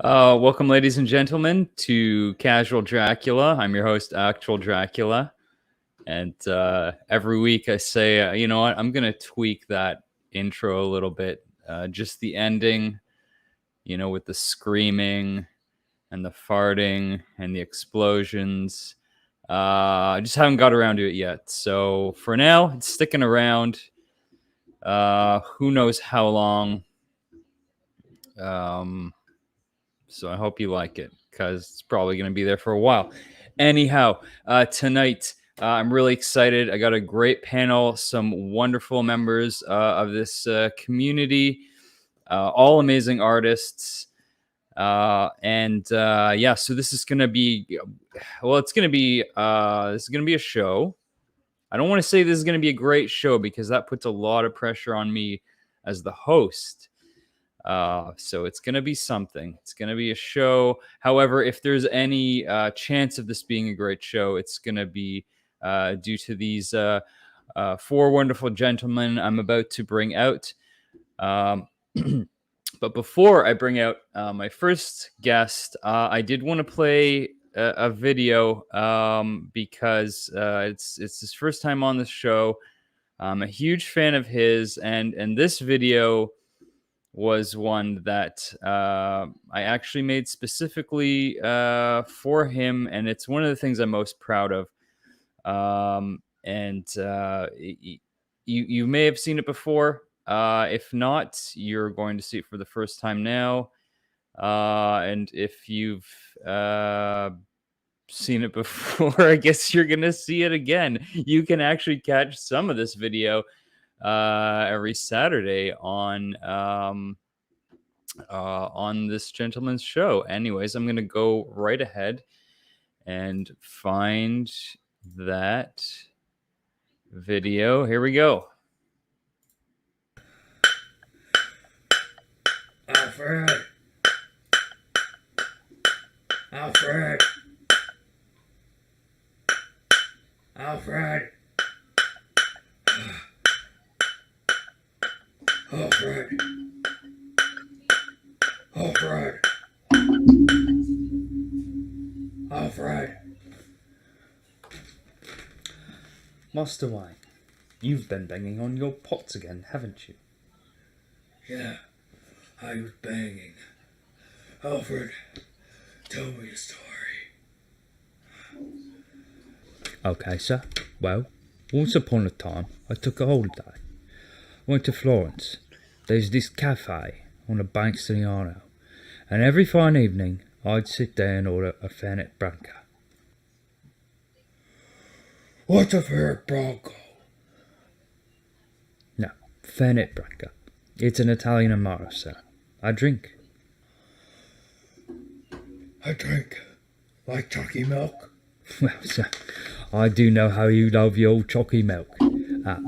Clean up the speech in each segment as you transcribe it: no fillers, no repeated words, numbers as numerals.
Welcome, ladies and gentlemen, to Casual Dracula. I'm your host, Actual Dracula. And every week I say, you know what, I'm going to tweak that intro a little bit. Just the ending, with the screaming and the farting and the explosions. I just haven't got around to it yet. So for now, it's sticking around. Who knows how long. So I hope you like it because it's probably going to be there for a while. Anyhow, tonight I'm really excited. I got a great panel, some wonderful members of this community, all amazing artists. Yeah, so this is going to be, this is going to be a show. I don't want to say this is going to be a great show because that puts a lot of pressure on me as the host. So it's going to be something. It's going to be a show. However, if there's any chance of this being a great show, it's going to be due to these four wonderful gentlemen I'm about to bring out. But before I bring out my first guest, I did want to play a video because it's his first time on the show. I'm a huge fan of his, and this video was one that I actually made specifically for him, and it's one of the things I'm most proud of. You may have seen it before. If not, you're going to see it for the first time now. And if you've seen it before, I guess you're going to see it again. You can actually catch some of this video every Saturday on this gentleman's show. Anyways, I'm gonna go right ahead and find that video. Here we go. Alfred. Alfred. Alfred. Alfred. Alfred. Alfred. Master Wayne, you've been banging on your pots again, haven't you? Yeah, I was banging. Alfred, tell me a story. Okay, sir. Well, once upon a time, I took a holiday. Went to Florence. There's this cafe on the banks of the Arno, and every fine evening I'd sit there and order a Fernet Branca. What's a Fernet Branca? No, Fernet Branca. It's an Italian Amaro, sir. I drink. I drink like chalky milk. Well, sir, I do know how you love your old chalky milk.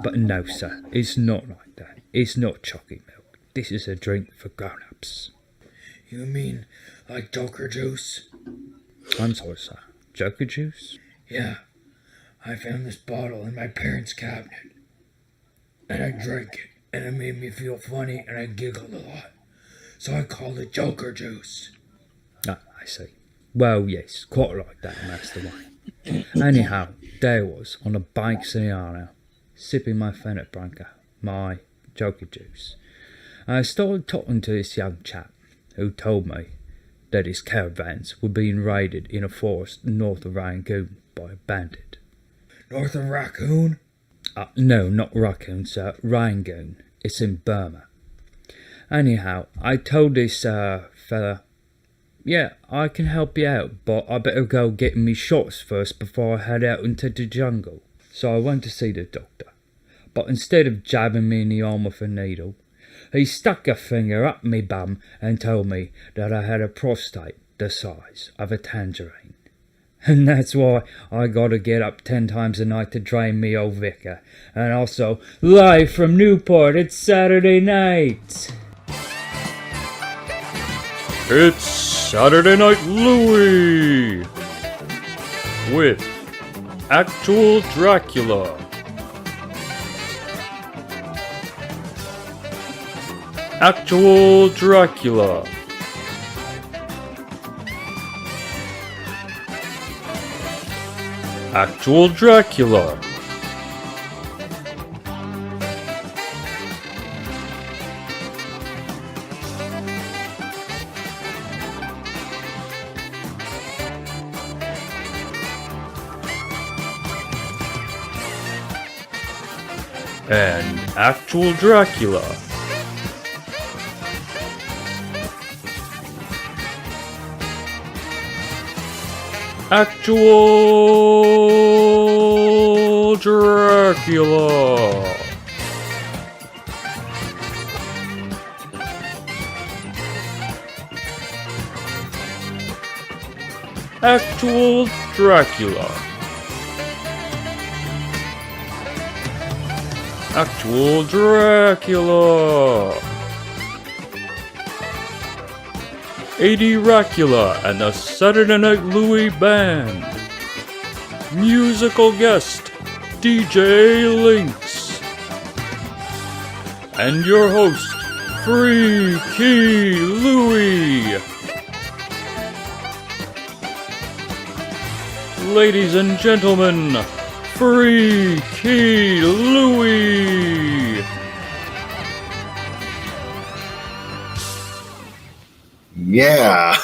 But no, sir, it's not like that. It's not chalky milk. This is a drink for grown-ups. You mean like Joker juice? I'm sorry, sir. Joker juice? Yeah. I found this bottle in my parents' cabinet. And I drank it. And it made me feel funny and I giggled a lot. So I called it Joker juice. Ah, I see. Well, yes, quite like that, Master Wayne. Anyhow, there I was, on the banks of the Arno, sipping my Fernet Branca, my Joker juice. And I started talking to this young chap, who told me that his caravans were being raided in a forest north of Rangoon by a bandit. North of Raccoon? No, not Raccoon, sir. Rangoon. It's in Burma. Anyhow, I told this fella, yeah, I can help you out, but I better go get me shots first before I head out into the jungle. So I went to see the doctor. But instead of jabbing me in the arm with a needle, he stuck a finger up me bum and told me that I had a prostate the size of a tangerine. And that's why I gotta get up 10 times a night to drain me old vicar. And also, live from Newport, it's Saturday night. It's Saturday Night Louie with Actual Dracula. Actual Dracula. Actual Dracula. And Actual Dracula. Actual Dracula. Actual Dracula. Actual Dracula. A.D. Dracula and the Saturday Night Louie Band. Musical guest, DJ Lynx. And your host, Free Key Loowee. Ladies and gentlemen, Free Key Loowee. Yeah.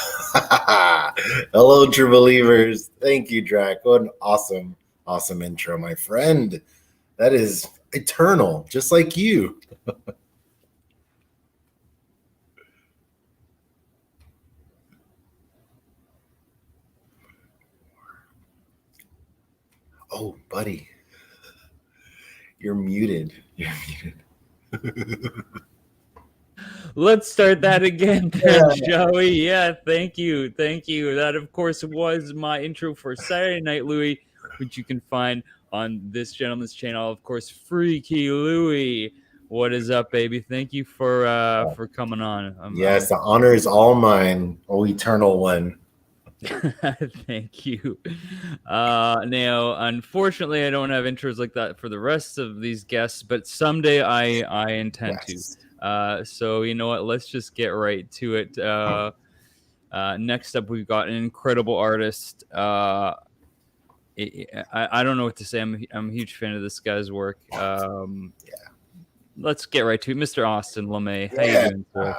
Hello, true believers. Thank you, Drac. What an awesome intro, my friend. That is eternal, just like you. Oh, buddy. You're muted. Let's start that again, then, Joey. Yeah, thank you. That, of course, was my intro for Saturday Night Louie, which you can find on this gentleman's channel, of course, Free Key Loowee. What is up, baby? Thank you for coming on. Yes, the honor is all mine, oh eternal one. Thank you. Now, unfortunately, I don't have intros like that for the rest of these guests, but someday I intend to. So you know what? Let's just get right to it. Next up, we've got an incredible artist. I don't know what to say. I'm a huge fan of this guy's work. Let's get right to it, Mr. Austin Lemme. How you doing, sir?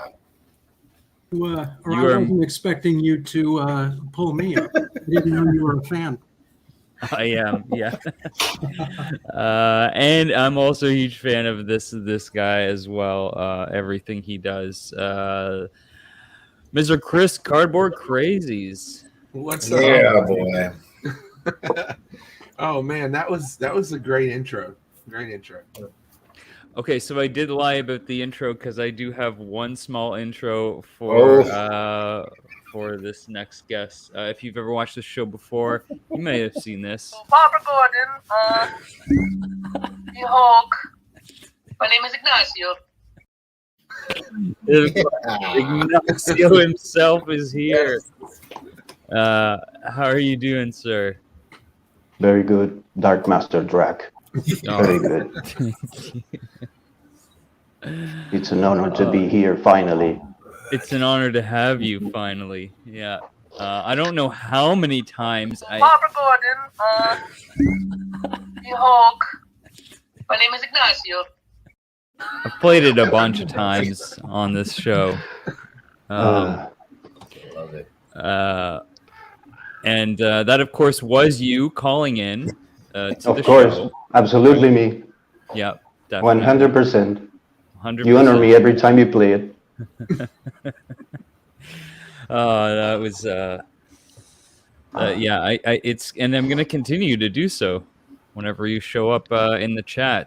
I wasn't expecting you to pull me up. I didn't know you were a fan. I am, yeah. And I'm also a huge fan of this guy as well. Everything he does. Mr. Chris Cardboard Crazies. What's up? Yeah, boy. Oh man, that was a great intro. Great intro. Okay, so I did lie about the intro because I do have one small intro for this next guest. If you've ever watched the show before, you may have seen this. Barbara Gordon, the Hulk. My name is Ignacio. Ignacio himself is here. How are you doing, sir? Very good, Dark Master Drac. Very good. It's an honor to be here finally. It's an honor to have you finally. Yeah. I don't know how many times Barbara Gordon, the Hulk. My name is Ignacio. I've played it a bunch of times on this show. Love it. And that, of course, was you calling in to the Of course, show. absolutely me. Yeah, definitely. 100%. 100%. You honor me every time you play it. That was yeah. It's and I'm gonna continue to do so whenever you show up in the chat.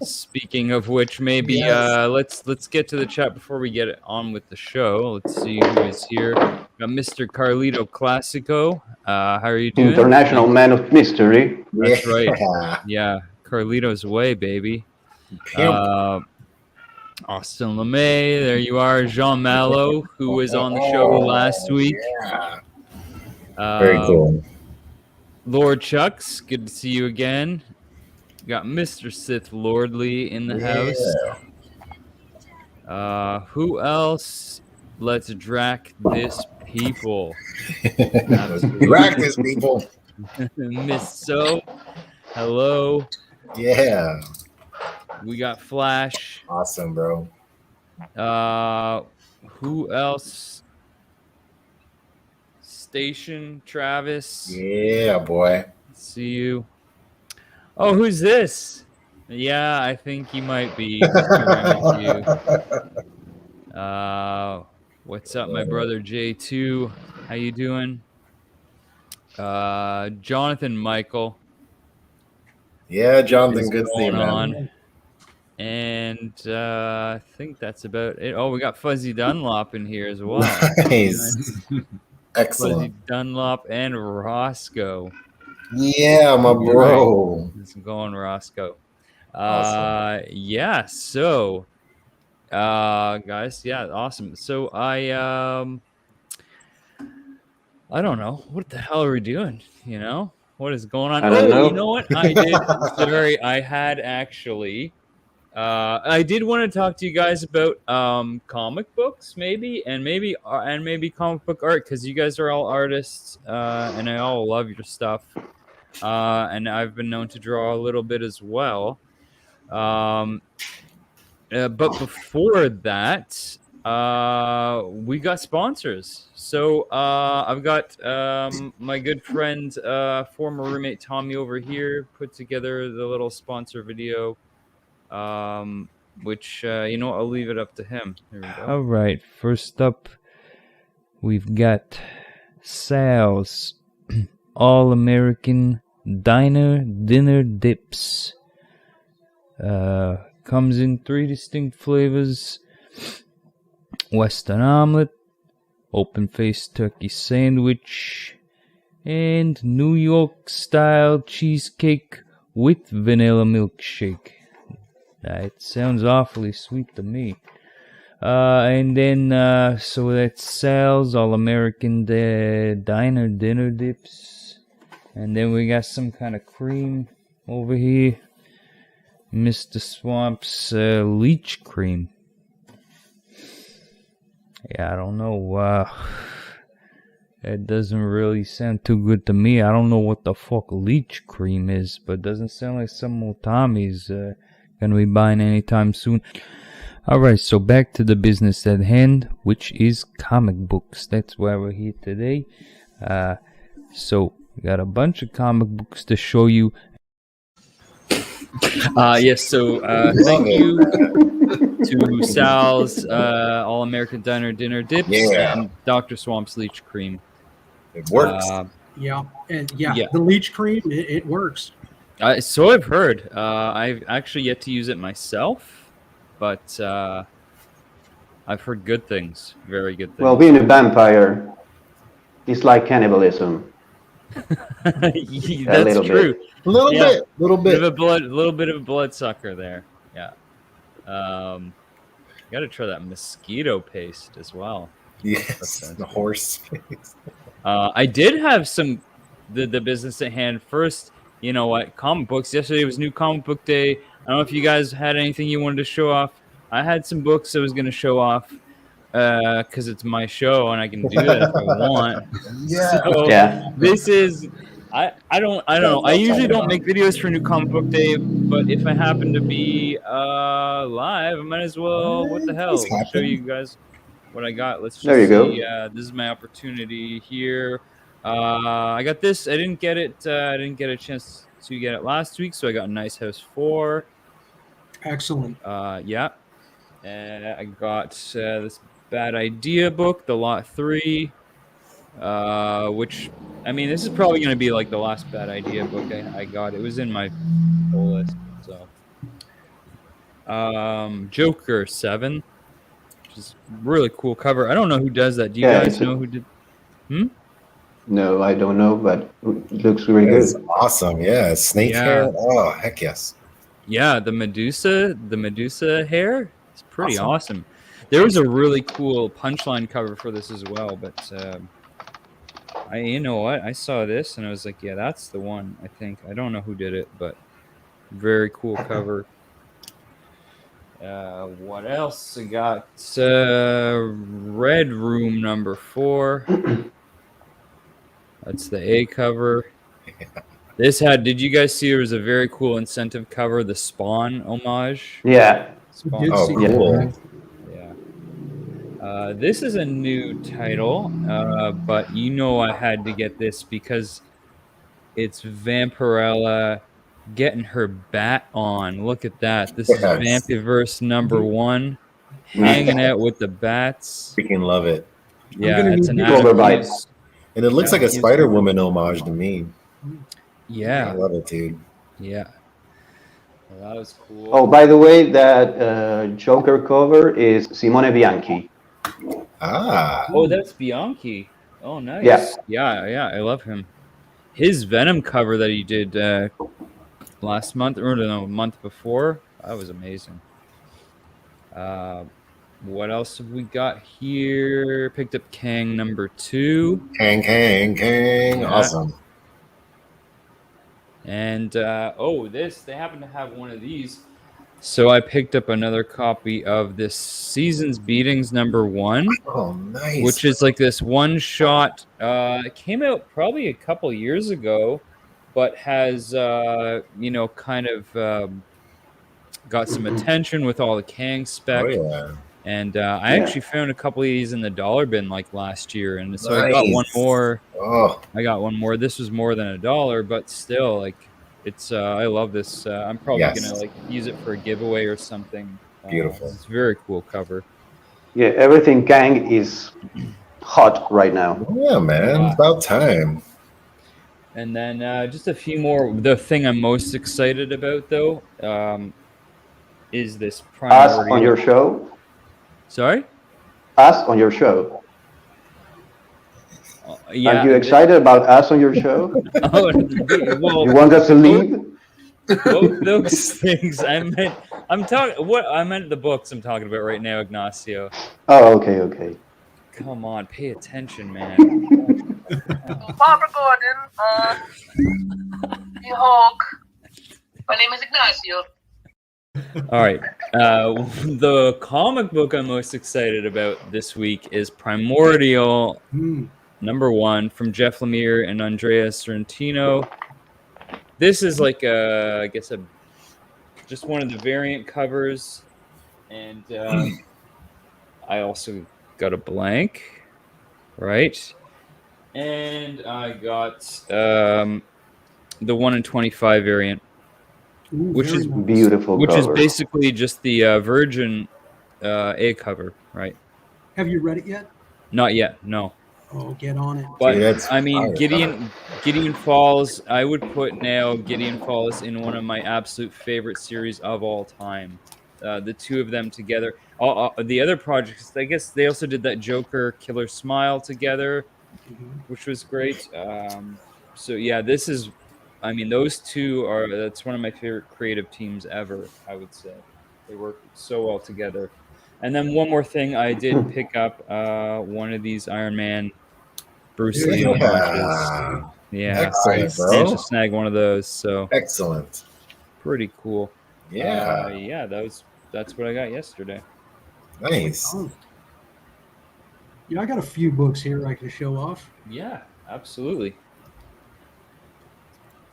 Speaking of which, maybe let's get to the chat before we get on with the show. Let's see who is here. Got Mr. Carlito Classico. How are you doing? International Man of Mystery. That's right. Yeah, Carlito's way, baby. Austin Lemme, there you are. Jean Mallow, who was on the show last week. Yeah. Very cool. Lord Chucks, good to see you again. Got Mr. Sith Lordly in the house. Who else? Let's Drac this people. Drac this people. Miss So. Hello. Yeah. We got Flash. Awesome, bro. Who else? Station Travis. Yeah, boy. See you. Oh, who's this? Yeah, I think he might be Mr. Ramage. What's up, my brother J2? How you doing? Jonathan Michael. Yeah, Jonathan, What's good to see you, going man. on? And I think that's about it. Oh, we got Fuzzy Dunlop in here as well. Nice. Fuzzy Excellent. Dunlop and Roscoe. Yeah, my bro. It's going, Roscoe. Awesome. Yeah. So, guys, yeah, awesome. So I don't know what the hell are we doing. You know what is going on? I don't know. You know what I did? Sorry, I had actually. I did want to talk to you guys about comic books, maybe comic book art, because you guys are all artists, and I all love your stuff. And I've been known to draw a little bit as well. But before that, we got sponsors. So I've got my good friend, former roommate Tommy over here, put together the little sponsor video. Which I'll leave it up to him. Here we go. All right, first up, we've got Sal's All American Diner Dinner Dips. Comes in 3 distinct flavors: Western omelet, open-faced turkey sandwich, and New York style cheesecake with vanilla milkshake. It sounds awfully sweet to me. And then, so that's Sal's All American Diner Dinner Dips. And then we got some kind of cream over here. Mr. Swamp's Leech Cream. Yeah, I don't know. It doesn't really sound too good to me. I don't know what the fuck Leech Cream is, but it doesn't sound like some old Tommy's gonna be buying anytime soon. Alright, so back to the business at hand, which is comic books. That's why we're here today. So we got a bunch of comic books to show you. Yes, so thank you to Sal's All American Diner Dinner Dips and Dr. Swamp's Leech Cream. It works. Yeah, the leech cream, it works. So I've heard. I've actually yet to use it myself, but I've heard good things, very good things. Well, being a vampire is like cannibalism. That's true. A little bit. A little bit of a bloodsucker there. Yeah. Got to try that mosquito paste as well. Yes, the horse face. I did have some the business at hand first. You know what? Comic books. Yesterday was New Comic Book Day. I don't know if you guys had anything you wanted to show off. I had some books I was going to show off because it's my show and I can do that if I want. This is. I don't know. I usually don't make videos for New Comic Book Day, but if I happen to be live, I might as well. What the hell? I'll show you guys what I got. Let's just see. This is my opportunity here. I got this. I didn't get it. I didn't get a chance to get it last week, so I got Nice House 4. Excellent. Yeah. And I got this Bad Idea book, the Lot 3, which, I mean, this is probably going to be like the last Bad Idea book I got. It was in my whole list. So, Joker 7, which is really cool cover. I don't know who does that. Do you guys know who did? No, I don't know, but it looks really good. It's awesome. Yeah, snake hair. Oh, heck yes. Yeah, the Medusa hair. It's pretty awesome. There was a really cool Punchline cover for this as well, but you know what? I saw this and I was like, yeah, that's the one. I think I don't know who did it, but very cool cover. What else? I got Red Room number 4. That's the A cover. Did you guys see there was a very cool incentive cover, the Spawn homage? Yeah. I did Oh, see yeah. cool. Yeah. This is a new title, but I had to get this because it's Vampirella getting her bat on. Look at that. This is Yes. Vampyverse #1, hanging out with the bats. Freaking love it. Yeah, gonna it's need an to- Adam Overbite. Hughes. And it looks Yeah, like a he's- Spider Woman homage to me. I Yeah, love it, dude. yeah. Well, that was cool. Oh, by the way, that Joker cover is Simone Bianchi. Ah. Oh, that's Bianchi. Oh, nice. Yeah. Yeah, I love him. His Venom cover that he did last month, or no, a month before, that was amazing. What else have we got here? Picked up Kang #2. Kang. Yeah. Awesome. And they happen to have one of these. So I picked up another copy of this Season's Beatings #1. Oh, nice. Which is like this one shot. It came out probably a couple years ago, but has kind of got some attention with all the Kang spec. Oh, yeah. And I actually found a couple of these in the dollar bin like last year, and so I got Nice. one more. Oh, I got one more. This was more than $1, but still, like, it's. I love this. I'm probably Yes. gonna use it for a giveaway or something. Beautiful. It's a very cool cover. Yeah, everything Kang is hot right now. yeah, man. Wow. About time. And then just a few more. The thing I'm most excited about, though, is this Us primordial. on your show. Sorry? Us on your show. Yeah. Are you excited about us on your show? Oh, well, You want us to leave? both those things. I'm talking. What I meant the books I'm talking about right now, Ignacio. Oh, okay. Come on, pay attention, man. Barbara Gordon, the Hulk. My name is Ignacio. All right. The comic book I'm most excited about this week is Primordial #1 from Jeff Lemire and Andrea Sorrentino. This is like just one of the variant covers, and I also got a blank, right? And I got the 1 in 25 variant. Ooh, Which very is nice. Beautiful Which cover. is basically just the Virgin A cover, right? Have you read it yet? Not yet, no. Oh, get on it. But Dude, that's I mean, fire. Gideon Falls. I would put now Gideon Falls in one of my absolute favorite series of all time. The two of them together. The other projects, I guess, they also did that Joker Killer Smile together, which was great. So yeah, this is. I mean, those two that's one of my favorite creative teams ever, I would say. They work so well together. And then one more thing, I did pick up one of these Iron Man Bruce Lee homages. Yeah, Excellent, bro. managed to snag one of those, so Excellent. pretty cool. Yeah. Yeah, that's what I got yesterday. Nice. Oh. Yeah, I got a few books here I can show off. Yeah, absolutely.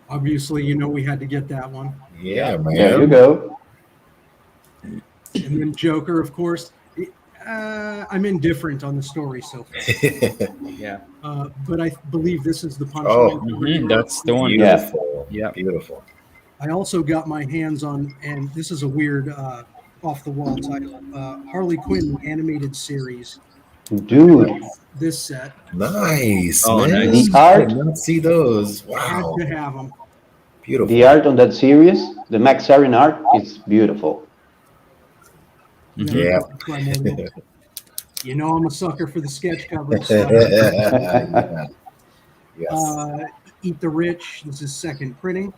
Obviously, we had to get that one. Yeah, man. There you go. And then Joker, of course. I'm indifferent on the story so far. Yeah. But I believe this is the Oh, punchline. That's the one. Beautiful. Yeah. Beautiful. I also got my hands on, and this is a weird off-the-wall title, Harley Quinn animated series. Dude, This set. Nice. Oh, man. nice. The I art, did not see those. Had Wow. to have them. Beautiful. the art on that series, the Max Sarin art, is beautiful. Yeah. I'm a sucker for the sketch covers. So Yes. Eat the Rich. This is second printing.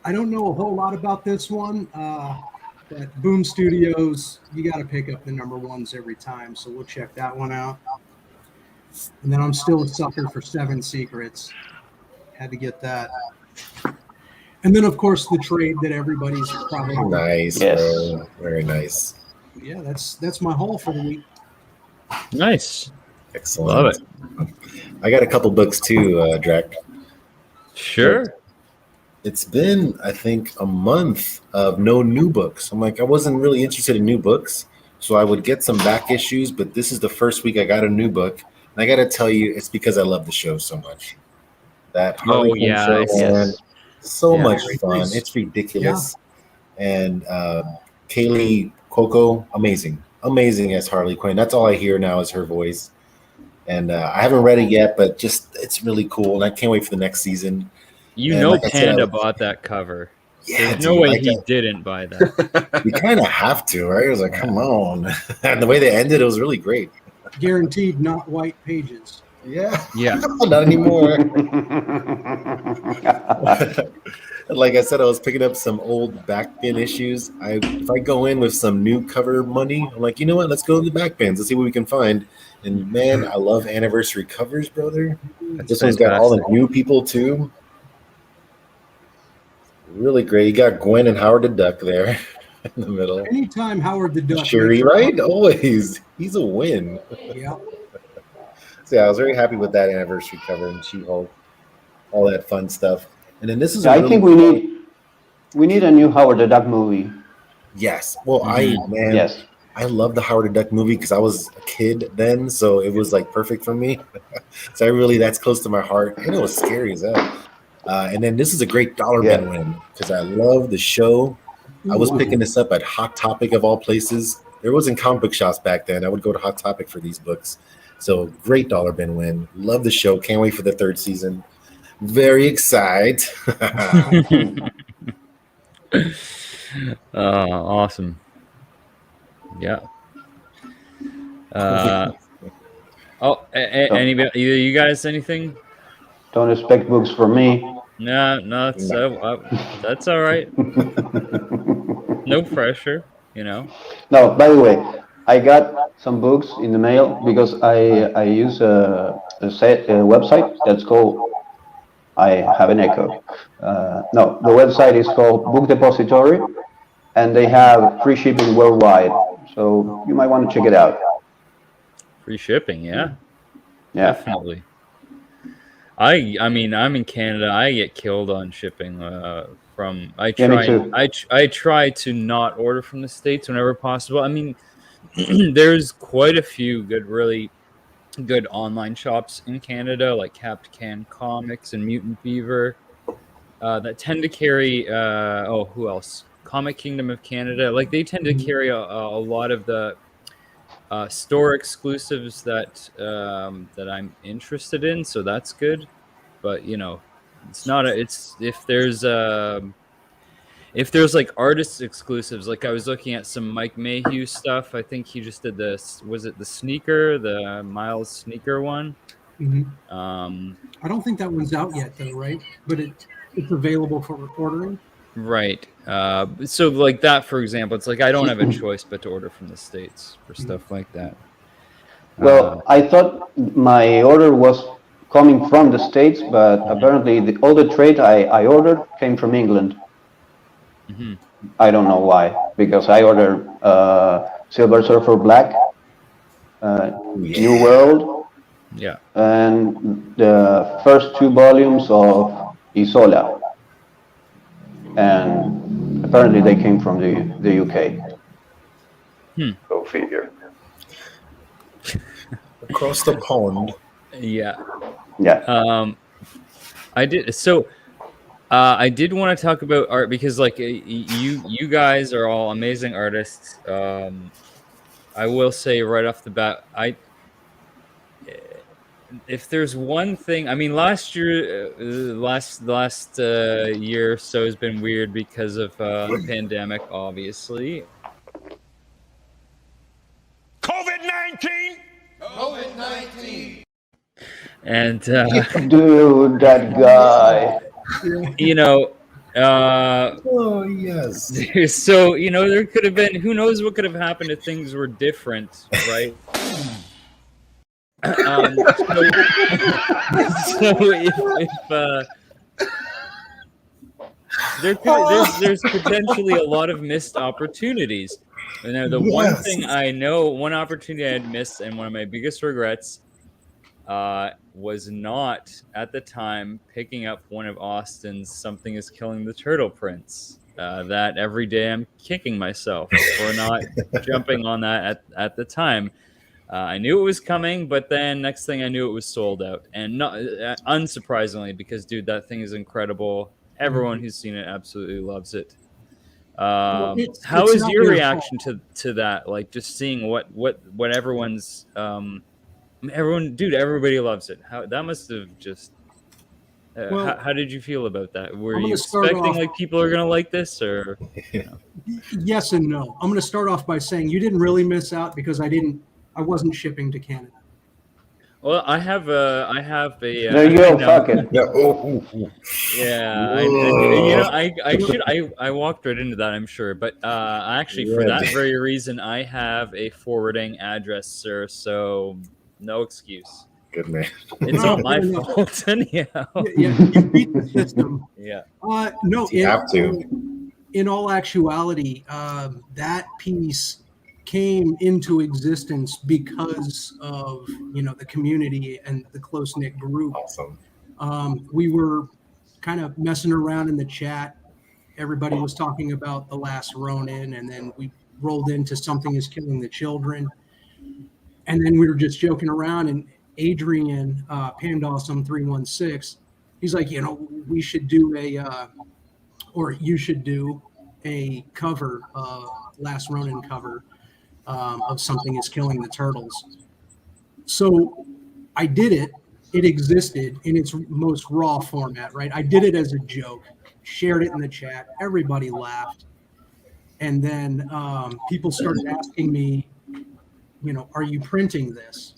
I don't know a whole lot about this one. But Boom Studios, you got to pick up the #1s every time. So we'll check that one out. And then I'm still a sucker for Seven Secrets. Had to get that. And then, of course, the trade that everybody's probably. Nice. Yes. Bro. Very nice. Yeah, that's my haul for the week. Nice. Excellent. Love it. I got a couple books too, Drac. Sure. It's been, I think, a month of no new books. I'm like, I wasn't really interested in new books, so I would get some back issues, but this is the first week I got a new book. And I got to tell you, it's because I love the show so much. That Harley Quinn yeah, show, I see. man, so Yeah. much fun. It's ridiculous. And Kaylee Cuoco, amazing as Harley Quinn. That's all I hear now is her voice. And I haven't read it yet, but just it's really cool, and I can't wait for the next season. You And know, like I said, Panda bought that cover. Yeah, There's no dude, way like he that- didn't buy that. You kind of have to, right? It was like, come on. And the way they ended, it was really great. Guaranteed not white pages. Yeah. Yeah. Not anymore. Like I said, I was picking up some old back bin issues. If I go in with some new cover money, I'm like, you know what? Let's go to the back bins. Let's see what we can find. And man, I love anniversary covers, brother. This one's got all the new people too. Really great. You got Gwen and Howard the Duck there in the middle. Anytime Howard the Duck. Shuri, right? Always. He's a win. Yeah. So yeah, I was very happy with that anniversary cover and She-Hulk, all that fun stuff. And then this is. I think we need a new Howard the Duck movie. Yes. Well, Yes. I love the Howard the Duck movie because I was a kid then, so it was like perfect for me. So that's close to my heart. And it was scary as hell. And then this is a great dollar bin win because I love the show. I was picking this up at Hot Topic of all places. There wasn't comic book shops back then. I would go to Hot Topic for these books. So great dollar bin win. Love the show. Can't wait for the third season. Very excited. Awesome. Yeah. Anybody, either you guys, anything? Don't expect books from me. No, that's all right. No pressure, you know. No, by the way, I got some books in the mail because I use a website that's called. I have an echo. No, the website is called Book Depository, and they have free shipping worldwide. So you might want to check it out. Free shipping, yeah. Yeah. Definitely. I mean, I'm in Canada. I get killed on shipping. I try to not order from the States whenever possible. I mean, there's quite a few really good online shops in Canada, like Capt Can Comics and Mutant Beaver, that tend to carry. Who else? Comic Kingdom of Canada. Like they tend to carry a lot of the store exclusives that I'm interested in, so that's good. But you know, it's not if there's like artist exclusives, like I was looking at some Mike Mayhew stuff. I think he just did this. Was it the Miles sneaker one? Mm-hmm. I don't think that one's out yet, though, right? But it's available for ordering. Right. So like that, for example, it's like I don't have a choice but to order from the States for stuff like that. Well, I thought my order was coming from the States, but apparently all the trade I ordered came from England. Mm-hmm. I don't know why, because I ordered Silver Surfer Black, New World, and the first 2 volumes of Isola. And apparently they came from the UK. Go figure. Across the pond. Yeah. I did. So I did want to talk about art because, like, you guys are all amazing artists. I will say right off the bat, if there's one thing, I mean, last year, last year or so has been weird because of the pandemic, obviously. COVID-19. And dude, that guy. You know. Oh yes. So you know, there could have been. Who knows what could have happened if things were different, right? So if there's potentially a lot of missed opportunities. And now the one thing I know, one opportunity I had missed, and one of my biggest regrets, was not at the time picking up one of Austin's "Something Is Killing the Turtle" prints. That every day I'm kicking myself for not jumping on that at the time. I knew it was coming, but then next thing I knew it was sold out, and not unsurprisingly, because dude, that thing is incredible. Everyone who's seen it absolutely loves it. How it's is not your their reaction to that? Like just seeing what everyone's dude, everybody loves it. How that must have just. Well, how did you feel about that? Were I'm you gonna start expecting off- like people are gonna like this, or? Yes and no. I'm going to start off by saying you didn't really miss out because I wasn't shipping to Canada. Well, I have a. There you go. Fuck it. Yeah. Oh. Yeah, I walked right into that, I'm sure, but actually for that very reason, I have a forwarding address, sir. So no excuse. Good man. It's not my fault anyhow. Yeah, you beat the system. Yeah. No, You have to. in all actuality, that piece came into existence because of the community and the close-knit group. Awesome. We were kind of messing around in the chat. Everybody was talking about The Last Ronin, and then we rolled into Something Is Killing the Children, and then we were just joking around. And Adrian Pandawesome 316, he's like, we should do or you should do a cover, Last Ronin cover of Something Is Killing the Turtles. So I did it. It existed in its most raw format, right? I did it as a joke, shared it in the chat. Everybody laughed. And then people started asking me, are you printing this?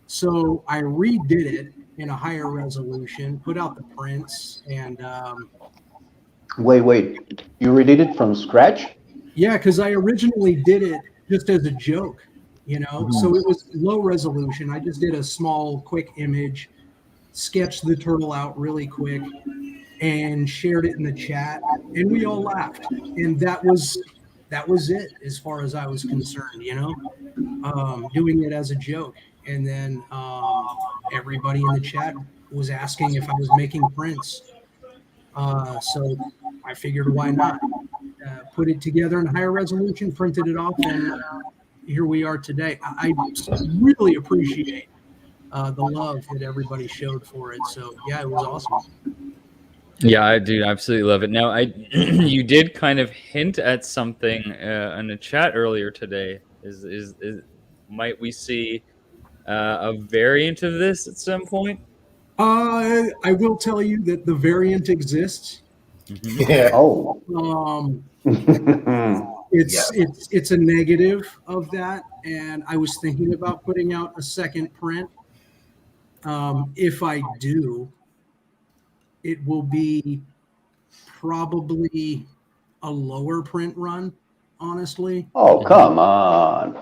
So I redid it in a higher resolution, put out the prints, and Wait. You redid it from scratch? yeah, because I originally did it just as a joke, so it was low resolution. I just did a small, quick image, sketched the turtle out really quick, and shared it in the chat, and we all laughed. And that was it as far as I was concerned, doing it as a joke. And then everybody in the chat was asking if I was making prints. So I figured, why not? Put it together in higher resolution, printed it off, and here we are today. I really appreciate the love that everybody showed for it. So yeah, it was awesome. Yeah, I do absolutely love it. Now, you did kind of hint at something in the chat earlier today. Is might we see a variant of this at some point? I will tell you that the variant exists. Yeah. Oh. It's a negative of that, and I was thinking about putting out a second print. If I do, it will be probably a lower print run, honestly. Oh, come on.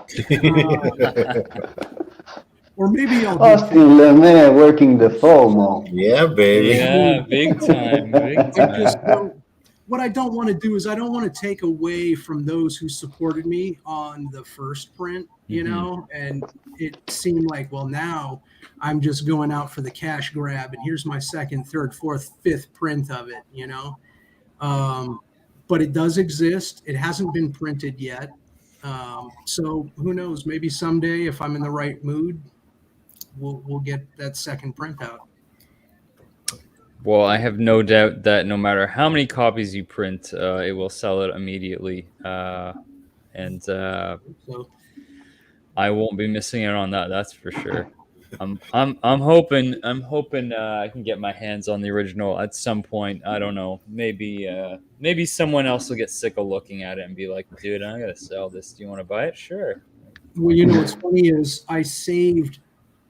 Or maybe I'll Austin Lemme working the FOMO. Yeah, baby. Yeah, big time. Big time. What I don't want to do is I don't want to take away from those who supported me on the first print, and it seemed like, well, now I'm just going out for the cash grab, and here's my second, third, fourth, fifth print of it, but it does exist. It hasn't been printed yet. So who knows, maybe someday if I'm in the right mood, we'll get that second print out. Well, I have no doubt that no matter how many copies you print, it will sell it immediately, and I won't be missing out on that. That's for sure. I'm hoping I can get my hands on the original at some point. I don't know. Maybe someone else will get sick of looking at it and be like, "Dude, I'm gonna sell this. Do you want to buy it?" Sure. Well, what's funny is I saved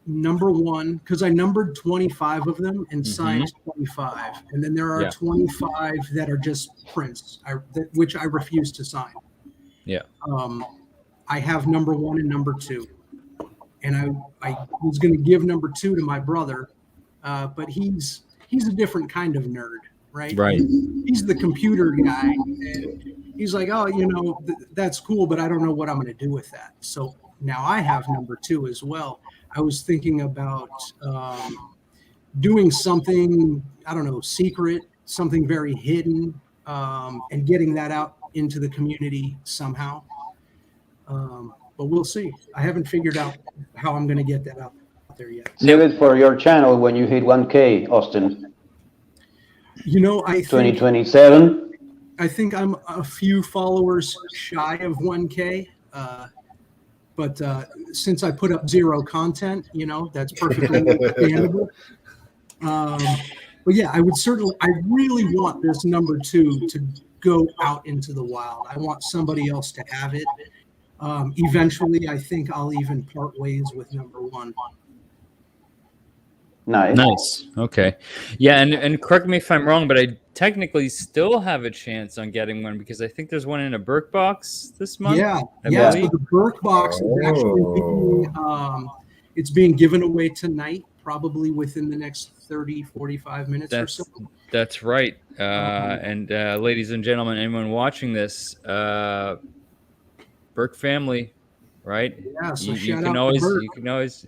number one because I numbered 25 of them and signed 25, and then there are 25 that are just prints, which I refuse to sign. Yeah. I have number one and number two, and I was going to give number two to my brother, but he's a different kind of nerd, right? Right. He's the computer guy, and he's like, oh, that's cool, but I don't know what I'm going to do with that. So now I have number two as well. I was thinking about doing something, I don't know, secret, something very hidden, and getting that out into the community somehow. But we'll see. I haven't figured out how I'm going to get that out there yet. Save it for your channel when you hit 1K, Austin. You know, I think 2027. I think I'm a few followers shy of 1K. But since I put up zero content, you know, that's perfectly understandable. But yeah, I really want this number 2 to go out into the wild. I want somebody else to have it. Eventually, I think I'll even part ways with number 1. Nice. Okay. Yeah, and correct me if I'm wrong, but I technically still have a chance on getting one because I think there's one in a Burke box this month. Yeah. So the Burke box is actually it's being given away tonight, probably within the next 30, 45 minutes or so. That's right. And ladies and gentlemen, anyone watching this, Burke family, right? Yeah, so you shout can out always to Burke. you can always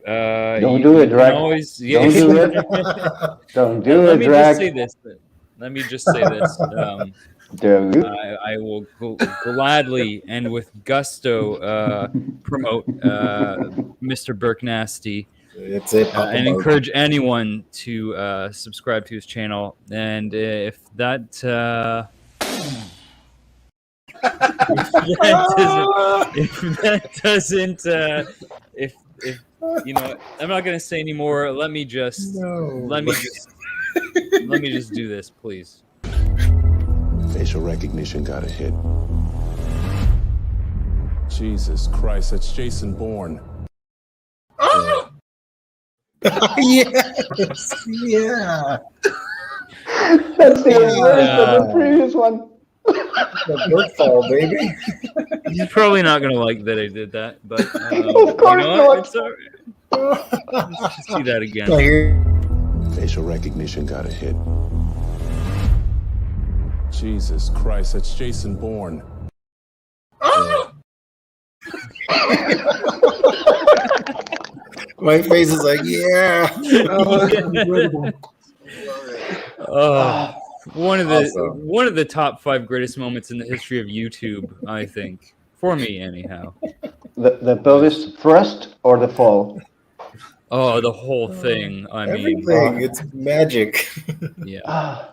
Don't do it, Drac. Don't do it. Don't do it, Drac. Let me just say this. I will gladly and with gusto promote Mr. Burke Nasty. It's it, and encourage anyone to subscribe to his channel. And if that if you know, I'm not gonna say anymore. Let me just do this, please. Facial recognition got a hit. Jesus Christ, that's Jason Bourne. Yes, yeah. That's the inverse of the previous one. The Burke fall, baby. He's probably not gonna like that I did that, but of course not. It's all right. Let's just see that again. Facial recognition got a hit. Jesus Christ, that's Jason Bourne. My face is like, yeah. One of the top 5 greatest moments in the history of YouTube, I think, for me anyhow. The pelvis thrust or the fall? Oh, the whole thing. Everything. It's magic. Yeah.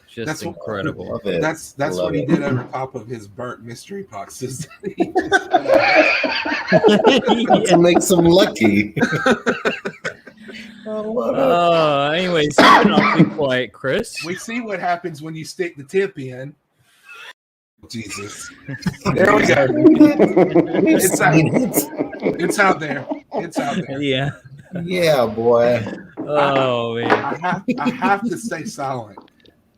Just incredible. Love it. That's what he did over top of his burnt mystery boxes. To make some lucky. Anyways, you've been awfully quiet, Chris. We see what happens when you stick the tip in. Jesus. There we go. It's out there. It's out there. Yeah. Yeah, boy. Oh, man. I have to stay silent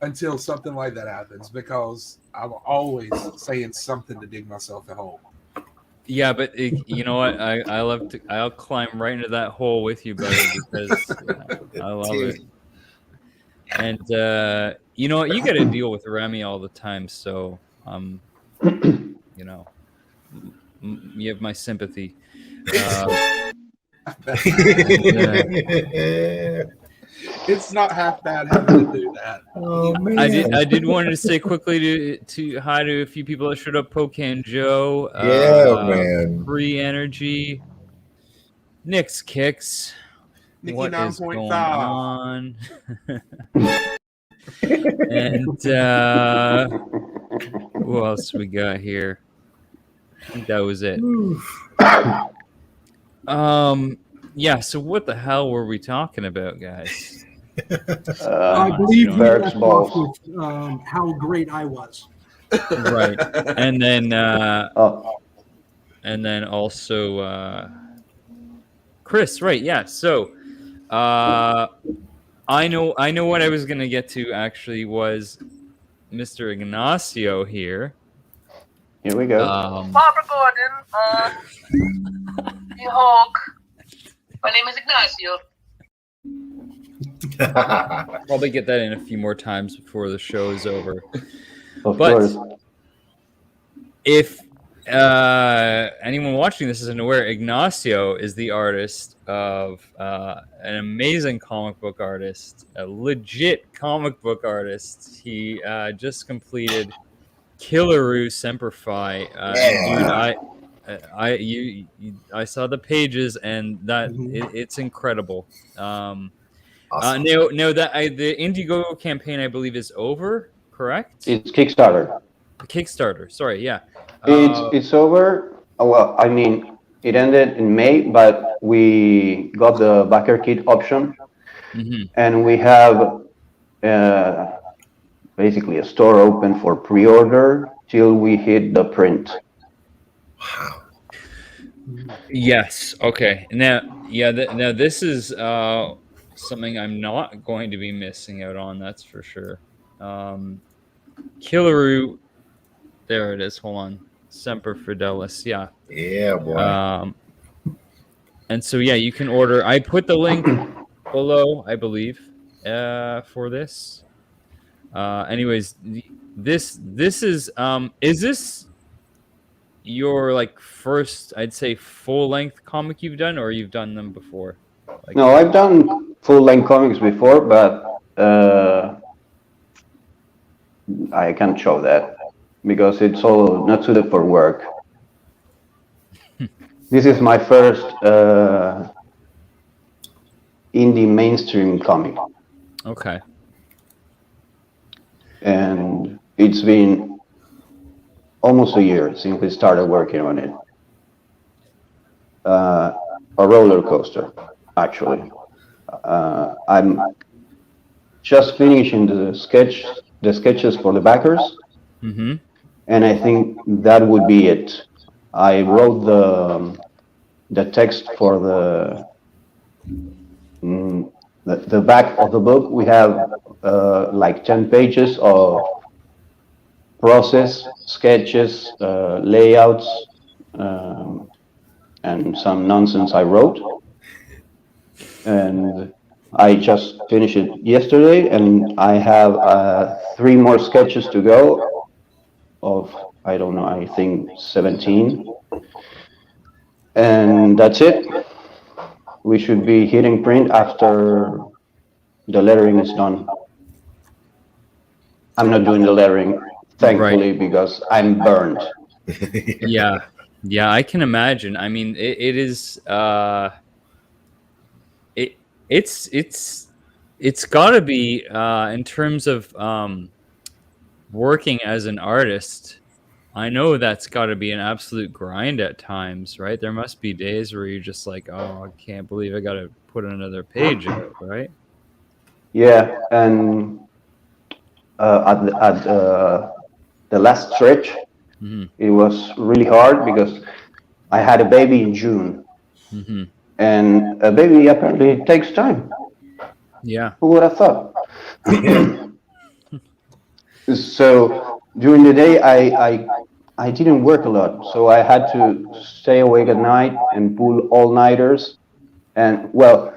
until something like that happens because I'm always saying something to dig myself a hole. Yeah, but you know what? I'll climb right into that hole with you, buddy, because I love it. And you know what? You got to deal with Remy all the time, so you know, you have my sympathy. It's not half bad having to do that. Oh, man. I did want to say quickly to hi to a few people that showed up. Pocan Joe, man. Free Energy, Nick's Kicks. Nikki What is going 9.5. on? And who else we got here? I think that was it. Yeah, so what the hell were we talking about, guys? I believe we left off with how great I was. Right. And then also Chris, right, yeah. So I know what I was gonna get to actually was Mr. Ignacio here. Here we go. Barbara Gordon, the Hulk. My name is Ignacio. Probably get that in a few more times before the show is over. Of course. anyone watching this isn't aware, Ignacio is the artist of an amazing comic book artist, a legit comic book artist. He just completed Key Loowee Semper Fi. And dude, I saw the pages, and that it's incredible. Awesome. Now that the Indiegogo campaign, I believe, is over. Correct? It's Kickstarter. Kickstarter. Sorry, yeah. It's over. Well, I mean, it ended in May, but we got the backer kit option, and we have basically a store open for pre-order till we hit the print. Wow. Yes. Okay. Now, now this is something I'm not going to be missing out on. That's for sure. Key Loowee. There it is. Hold on. Semper Fidelis. Yeah. Yeah, boy. And so yeah, you can order. I put the link below, I believe, for this. Anyways, this is this your like first, I'd say, full length comic you've done, or you've done them before? Like, no, I've done full length comics before, but I can't show that because it's all not suited for work. This is my first indie mainstream comic. Okay. And it's been almost a year since we started working on it. A roller coaster, actually. I'm just finishing the sketches for the backers, and I think that would be it. I wrote the text for the back of the book. We have like 10 pages of process, sketches, layouts, and some nonsense I wrote. And I just finished it yesterday, and I have 3 more sketches to go of, I don't know, I think 17. And that's it. We should be hitting print after the lettering is done. I'm not doing the lettering, thankfully, because I'm burned. Yeah, I can imagine. I mean, it is. It's got to be in terms of working as an artist. I know that's got to be an absolute grind at times, right? There must be days where you're just like, oh, I can't believe I got to put another page out, right? Yeah, and at the last stretch, it was really hard because I had a baby in June, and a baby apparently takes time. Yeah. Who would have thought? So during the day, I didn't work a lot, so I had to stay awake at night and pull all-nighters. And well,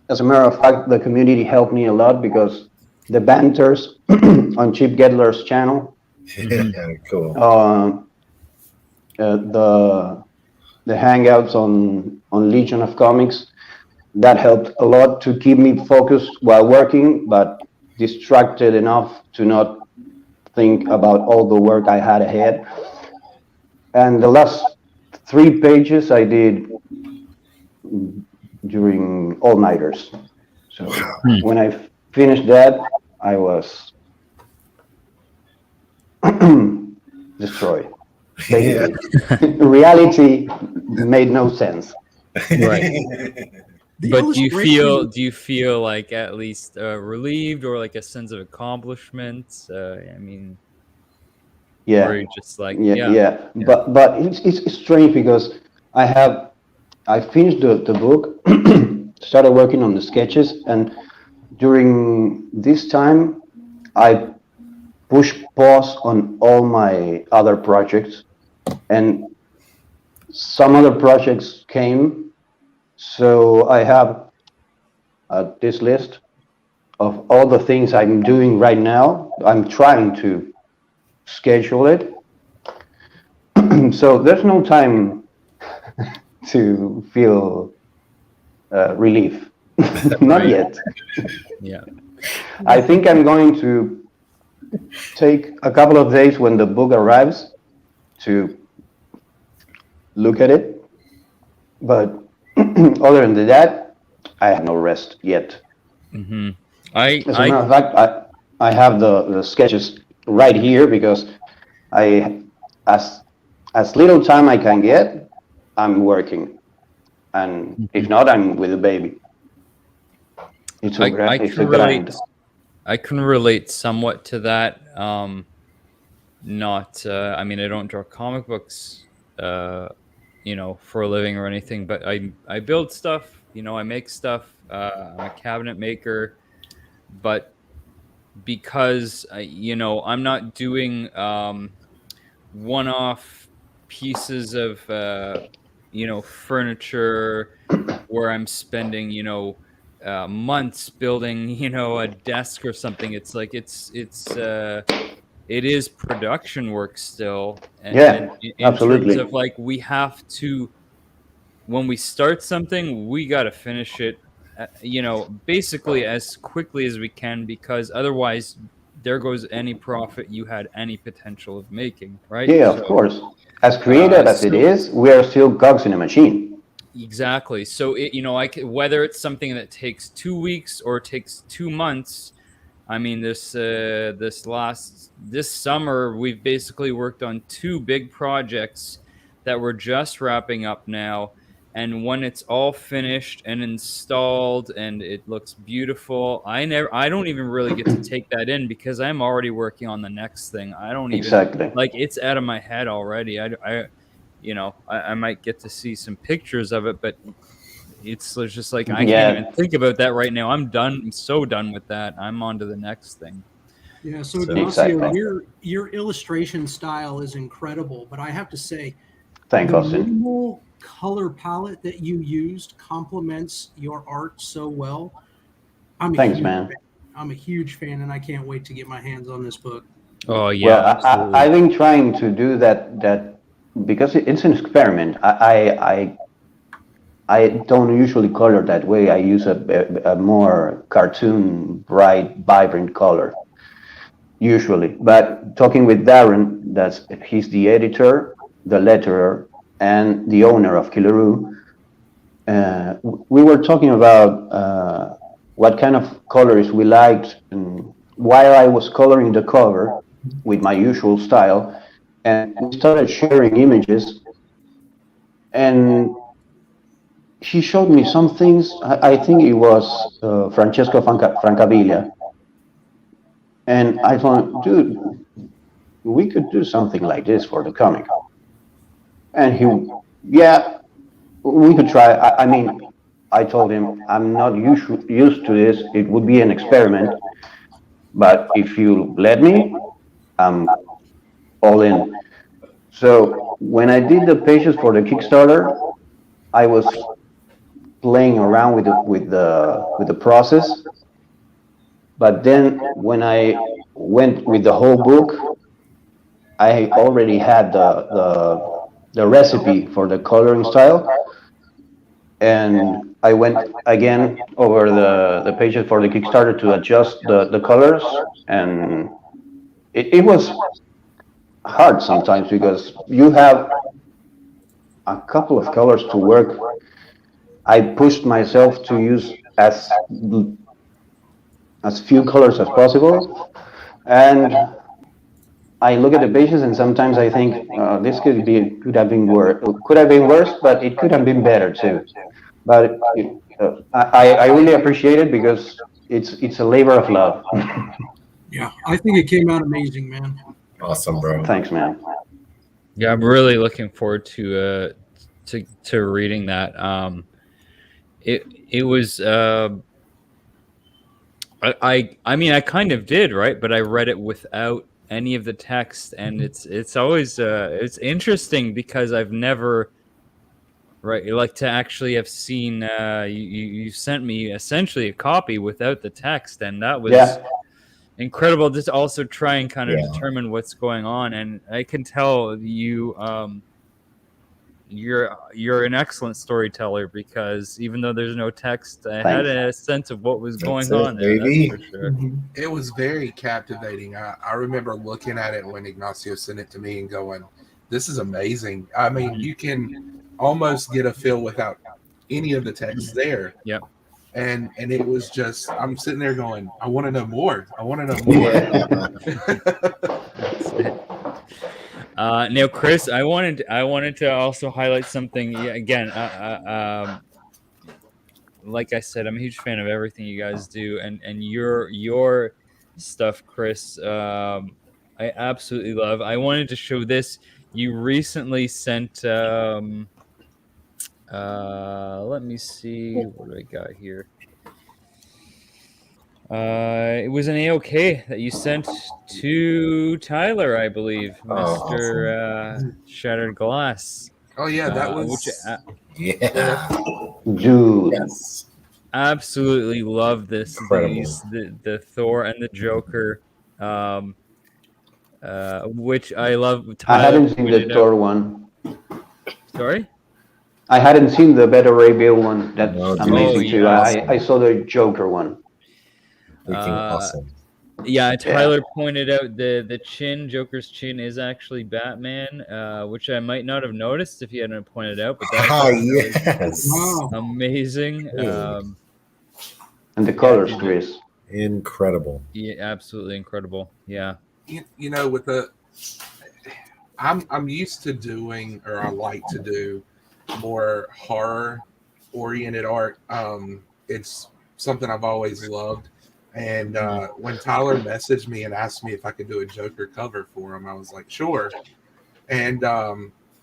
as a matter of fact, the community helped me a lot because the banters on Chip Gedler's channel, Cool. The hangouts on Legion of Comics, that helped a lot to keep me focused while working, but distracted enough to not think about all the work I had ahead. And the last 3 pages I did during all-nighters. So when I finished that, I was destroyed. Reality made no sense. Right. But do you feel like at least relieved or like a sense of accomplishment? I mean, yeah, or you're just like yeah. But it's strange because I finished the book, started working on the sketches, and during this time I pushed pause on all my other projects, and some other projects came. So I have this list of all the things I'm doing right now. I'm trying to schedule it. So there's no time to feel relief. Not Right. yet. Yeah. I think I'm going to take a couple of days when the book arrives to look at it. But other than that, I have no rest yet. Mm-hmm. As a matter of fact, I have the sketches right here because as little time I can get, I'm working. And if not, I'm with the baby. It's a grind. I can relate somewhat to that. Not, I mean, I don't draw comic books, you know, for a living or anything, but I build stuff, you know, I make stuff. I'm a cabinet maker, but because you know, I'm not doing one-off pieces of you know, furniture where I'm spending, you know, months building, you know, a desk or something. It's like it is production work still, and in terms Absolutely. of like, we have to, when we start something, we got to finish it, you know, basically as quickly as we can, because otherwise there goes any profit you had any potential of making, right? Yeah, of course. As creative as it is, we are still cogs in a machine. Exactly. So it, you know, whether it's something that takes 2 weeks or takes 2 months. I mean, this summer we've basically worked on 2 big projects that we're just wrapping up now. And when it's all finished and installed and it looks beautiful, I don't even really get to take that in because I'm already working on the next thing. I don't even like, it's out of my head already. I you know, I might get to see some pictures of it, but it's just like, I can't even think about that right now. I'm done. I'm so done with that. I'm on to the next thing. Yeah. So Ignacio, your illustration style is incredible, but I have to say, the minimal color palette that you used complements your art so well. Thanks, man. I'm a huge fan, and I can't wait to get my hands on this book. Oh yeah. Well, I've been trying to do that because it's an experiment. I don't usually color that way. I use a more cartoon, bright, vibrant color usually. But talking with Darren, he's the editor, the letterer, and the owner of Key Loowee. We were talking about what kind of colors we liked, and while I was coloring the cover with my usual style, and we started sharing images, and he showed me some things. I think it was Francesco Francavilla, and I thought, dude, we could do something like this for the comic. And yeah, we could try. I mean, I told him I'm not used to this. It would be an experiment, but if you let me, I'm all in. So when I did the pages for the Kickstarter, I was playing around with the process. But then when I went with the whole book, I already had the recipe for the coloring style, and I went again over the pages for the Kickstarter to adjust the colors, and it was hard sometimes because you have a couple of colors to work. I pushed myself to use as few colors as possible, and I look at the pages and sometimes I think this could have been worse, but it could have been better too. But I really appreciate it because it's a labor of love. Yeah, I think it came out amazing, man. Awesome, bro. Thanks, man. Yeah, I'm really looking forward to reading that. It was I mean, I kind of did, right? But I read it without any of the text, and it's always it's interesting because I've never, right, like, to actually have seen you sent me essentially a copy without the text, and that was incredible to also try and kind of Yeah. determine what's going on. And I can tell you, you're an excellent storyteller, because even though there's no text, I had a sense of what was going on there. Baby. That's for sure. It was very captivating. I remember looking at it when Ignacio sent it to me and going, "This is amazing." I mean, you can almost get a feel without any of the text there. Yep. And it was just, I'm sitting there going, I want to know more. I want to know more. Now, Chris, I wanted to also highlight something again. Like I said, I'm a huge fan of everything you guys do, and your stuff, Chris. I absolutely love. I wanted to show this. You recently sent. Let me see. What do I got here? It was an AOK that you sent to Tyler, I believe, Mr. Shattered Glass. Oh yeah, that was. Dude. Yes. Absolutely love this. The Thor and the Joker, which I love. I hadn't seen the Thor one. Sorry? I hadn't seen the Better Ray Bill one. That's amazing too. I saw the Joker one. Awesome. Yeah, Tyler pointed out the chin, Joker's chin, is actually Batman, which I might not have noticed if he hadn't pointed out. But that's amazing. And the colors, Chris. Incredible. Yeah, absolutely incredible. Yeah. You know, with the, I'm used to doing, or I like to do, more horror oriented art. It's something I've always loved. And when Tyler messaged me and asked me if I could do a Joker cover for him, I was like, sure. And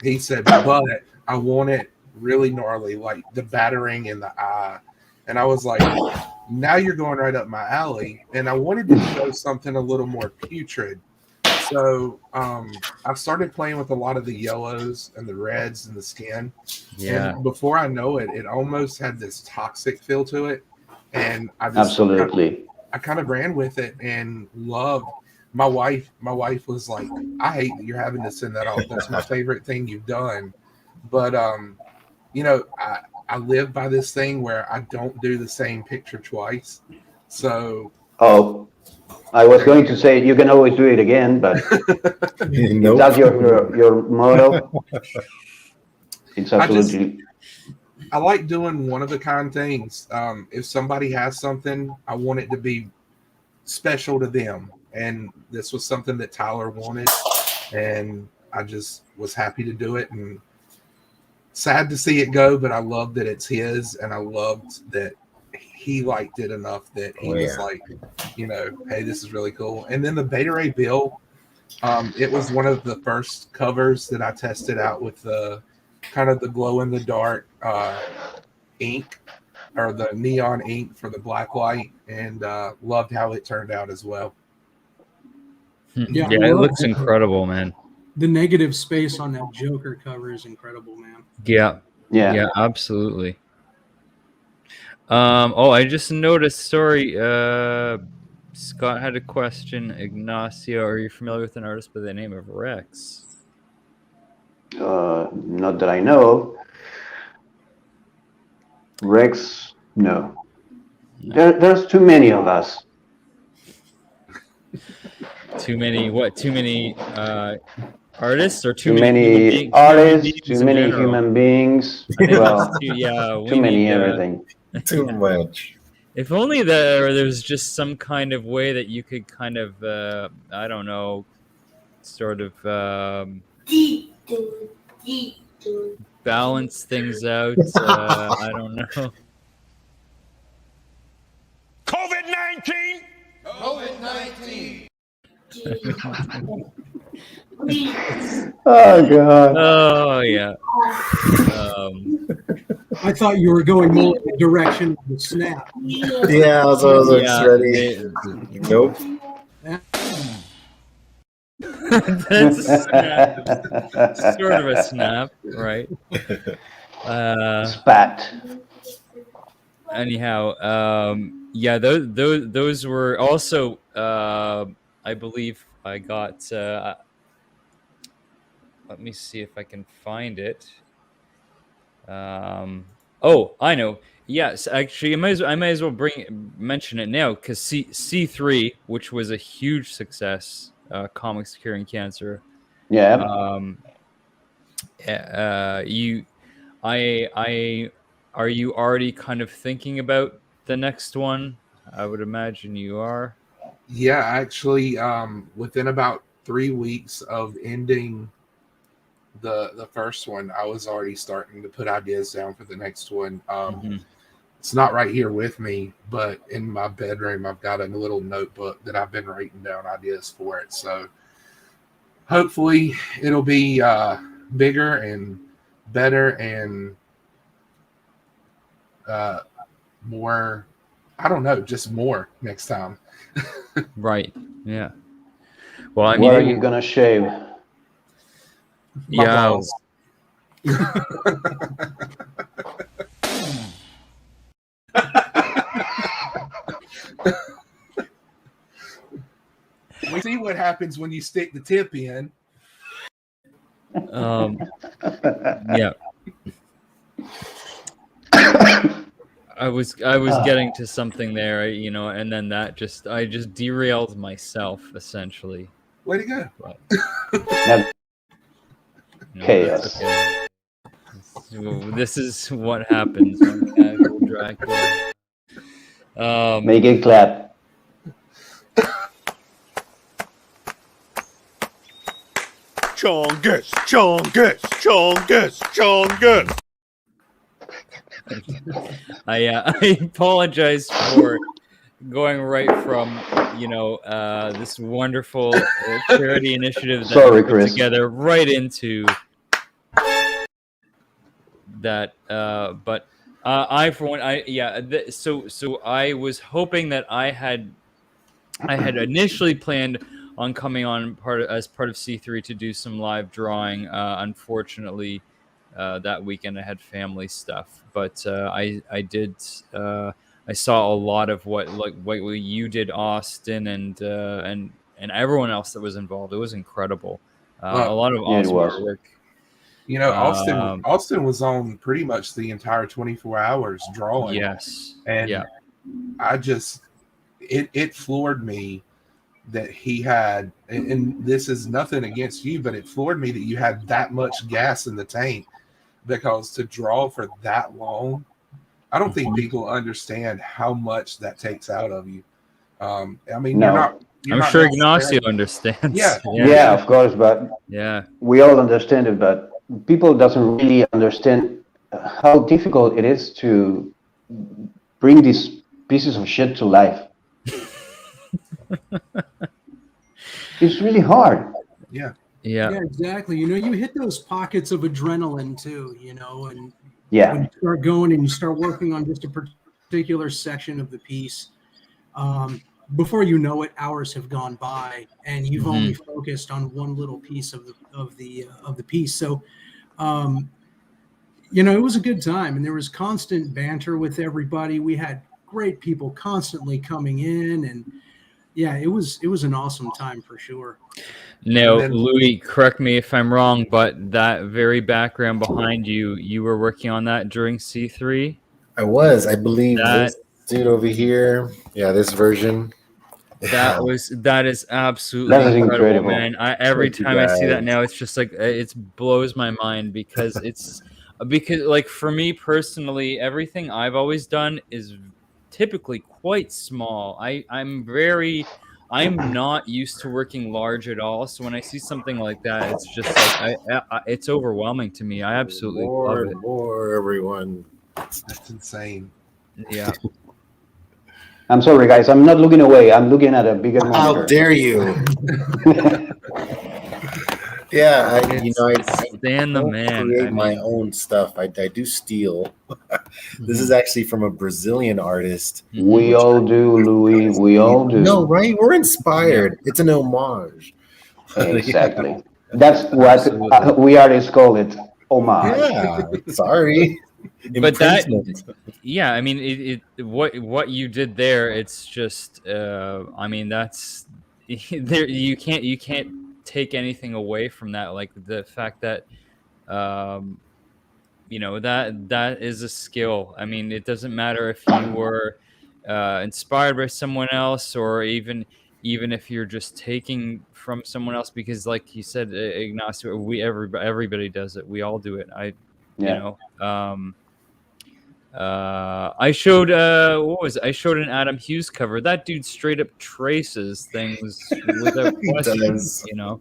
he said, but I want it really gnarly, like the battering in the eye. And I was like, now you're going right up my alley. And I wanted to show something a little more putrid. So I've started playing with a lot of the yellows and the reds and the skin. Yeah. And before I know it, it almost had this toxic feel to it. And I just I kind of ran with it and loved. My wife was like, I hate that you're having to send that off. That's my favorite thing you've done. But you know, I live by this thing where I don't do the same picture twice. So I was going to say you can always do it again, but if that's your motto. It's absolutely. I like doing one-of-a-kind things. If somebody has something, I want it to be special to them. And this was something that Tyler wanted, and I just was happy to do it. And sad to see it go, but I love that it's his, and I loved that he liked it enough that he was like, you know, hey, this is really cool. And then the Beta Ray Bill, it was one of the first covers that I tested out with the kind of the glow in the dark ink, or the neon ink for the black light, and loved how it turned out as well. Yeah, it looks incredible, man. The negative space on that Joker cover is incredible, man. Yeah, absolutely. I just noticed. Sorry, Scott had a question. Ignacio, are you familiar with an artist by the name of Rex? Not that I know. Rex, no. There's too many of us. Too many what? Too many artists, or too many artists, too many human beings. Well, too many everything. Too much. If only there's just some kind of way that you could kind of, I don't know, sort of balance things out. I don't know. COVID-19! COVID-19! Oh, God. Oh, yeah. I thought you were going more in the direction of the snap. Yeah, I was ready. Nope. That's a snap. Sort of a snap, right? Spat. Anyhow, yeah, those were also I believe I got. Let me see if I can find it. Oh, I know. Yes, actually, I may as well mention it now because C3, which was a huge success, comics curing cancer. Yeah. Are you already kind of thinking about the next one? I would imagine you are. Yeah, actually, within about 3 weeks of ending the first one, I was already starting to put ideas down for the next one. It's not right here with me, but in my bedroom, I've got a little notebook that I've been writing down ideas for it. So hopefully it'll be bigger and better and more, I don't know, just more next time. Right. Yeah. Well, I mean, what are you gonna shave? My yeah. balls. We see what happens when you stick the tip in. Yeah. I was getting to something there, and then I just derailed myself essentially. Way to go. But, Chaos. okay. This is what happens on Casual Dracula. Make it clap. Chongus, chongus, chongus, chongus. I apologize for going right from this wonderful charity initiative that we put together right into that. But I for one, so I was hoping that I had initially planned on coming on as part of C3 to do some live drawing. Unfortunately, that weekend I had family stuff, but I saw a lot of what you did, Austin, and everyone else that was involved. It was incredible. A lot of awesome artwork. Austin was on pretty much the entire 24 hours drawing. Yes, and I just it floored me that he had, and this is nothing against you, but it floored me that you had that much gas in the tank, because to draw for that long, I don't think people understand how much that takes out of you. I mean, no. you're I'm sure Ignacio understands. Yeah, of course, but we all understand it, but people doesn't really understand how difficult it is to bring these pieces of shit to life. It's really hard. Yeah, exactly. You hit those pockets of adrenaline too, and when you start going and you start working on just a particular section of the piece, before you know it, hours have gone by and you've only focused on one little piece of the piece. So it was a good time, and there was constant banter with everybody. We had great people constantly coming in, and it was an awesome time for sure. Now, Louis, correct me if I'm wrong, but that very background behind you were working on that during C3? I was. I believe this dude over here. Yeah, this version. That is absolutely incredible, man. Every time I see that now, it's just like it blows my mind because like for me personally, everything I've always done is typically quite small. I'm not used to working large at all. So when I see something like that, it's just like it's overwhelming to me. I absolutely love it. More, everyone. That's insane. Yeah. I'm sorry, guys. I'm not looking away. I'm looking at a bigger monitor. How dare you? Yeah, I stand the man. Create my own stuff. I do steal. This is actually from a Brazilian artist. We all do, Louis. We all do. No, right? We're inspired. It's an homage. Exactly. That's what we artists call it. Homage. Yeah. Sorry. But that, Imprisonment. yeah, I mean, what you did there, it's just, I mean, that's there. You can't take anything away from that. Like the fact that, you know, that is a skill. I mean, it doesn't matter if you were inspired by someone else, or even if you're just taking from someone else, because like you said, Ignacio, everybody does it. We all do it. You know, I showed what was it? I showed an Adam Hughes cover. That dude straight up traces things without He question, does. you know.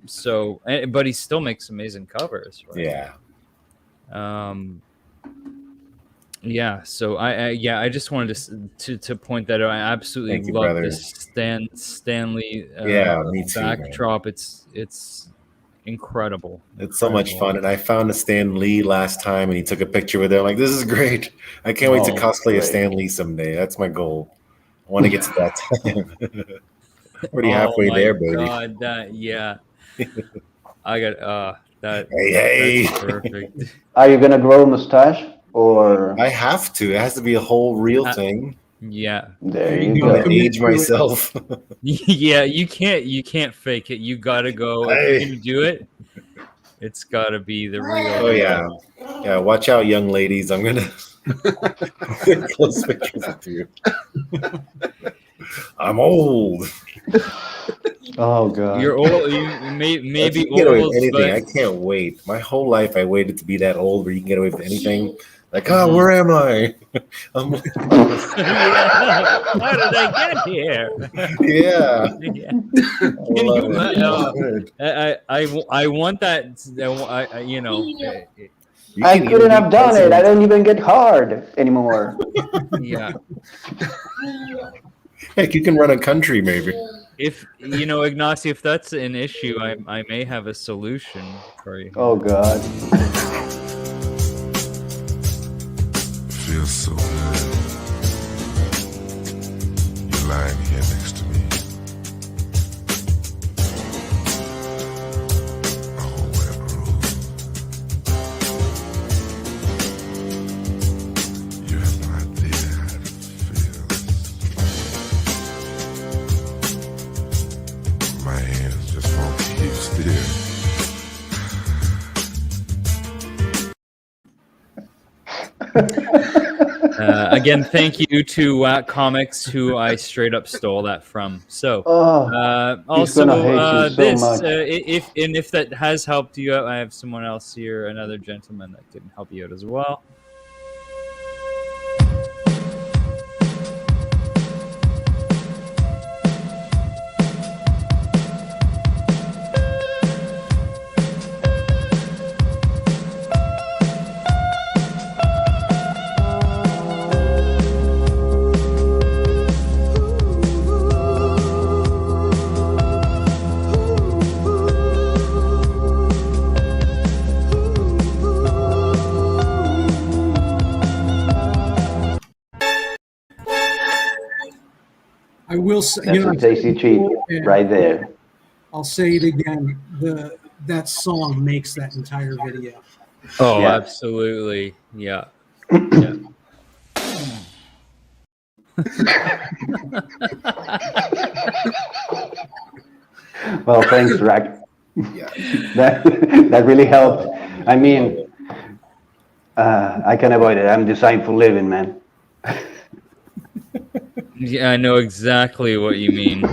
So, but he still makes amazing covers, right? Yeah. Yeah. So I just wanted to point that out. I absolutely Thank you, love brother. this Stanley Yeah, me too, man. backdrop. It's incredible. It's so much fun. And I found a Stan Lee last time and he took a picture with it. I'm like, this is great. I can't wait to Oh, cosplay a great. Stan Lee someday. That's my goal. I want to get to that time. Already halfway there, baby. God, yeah. I got that. Hey. That's perfect. Are you gonna grow a mustache or? I have to. It has to be a whole real thing. Yeah. There You you go. I'm go. gonna age myself. Yeah, you can't fake it. You gotta go. If you're gonna do it, it's gotta be the real. Oh yeah. Yeah, watch out, young ladies. I'm gonna get close pictures with you. I'm old. Oh god. You're old. You maybe You can get away old, with anything. I but can't wait. My whole life I waited to be that old where you can get away with anything. Like, oh, where am I? I'm, yeah. How did I get here? yeah. Yeah. I love it. I want that. You know. You I can couldn't even have be done it. I president. don't even get hard anymore. Yeah. Heck, you can run a country, maybe. If you know, Ignacio, if that's an issue, I may have a solution for you. Oh god. Feels so good. You're lying here next to me. Oh, what a groove. You have no idea how it feels. My hands just won't keep still. Again, thank you to Wack Comics, who I straight up stole that from. So, He's gonna hate you so this, much. if that has helped you out, I have someone else here, another gentleman that can help you out as well. I will say, That's a tasty treat right there. I'll say it again. That song makes that entire video. Oh, Yeah. absolutely. Yeah. Yeah. Well, thanks, Rack. Yeah. That really helped. I mean, I can avoid it. I'm designed for living, man. Yeah, I know exactly what you mean.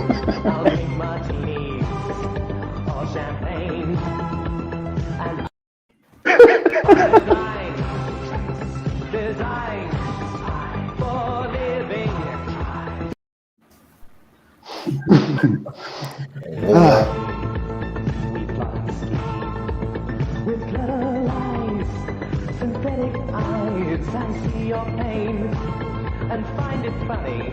And find it funny,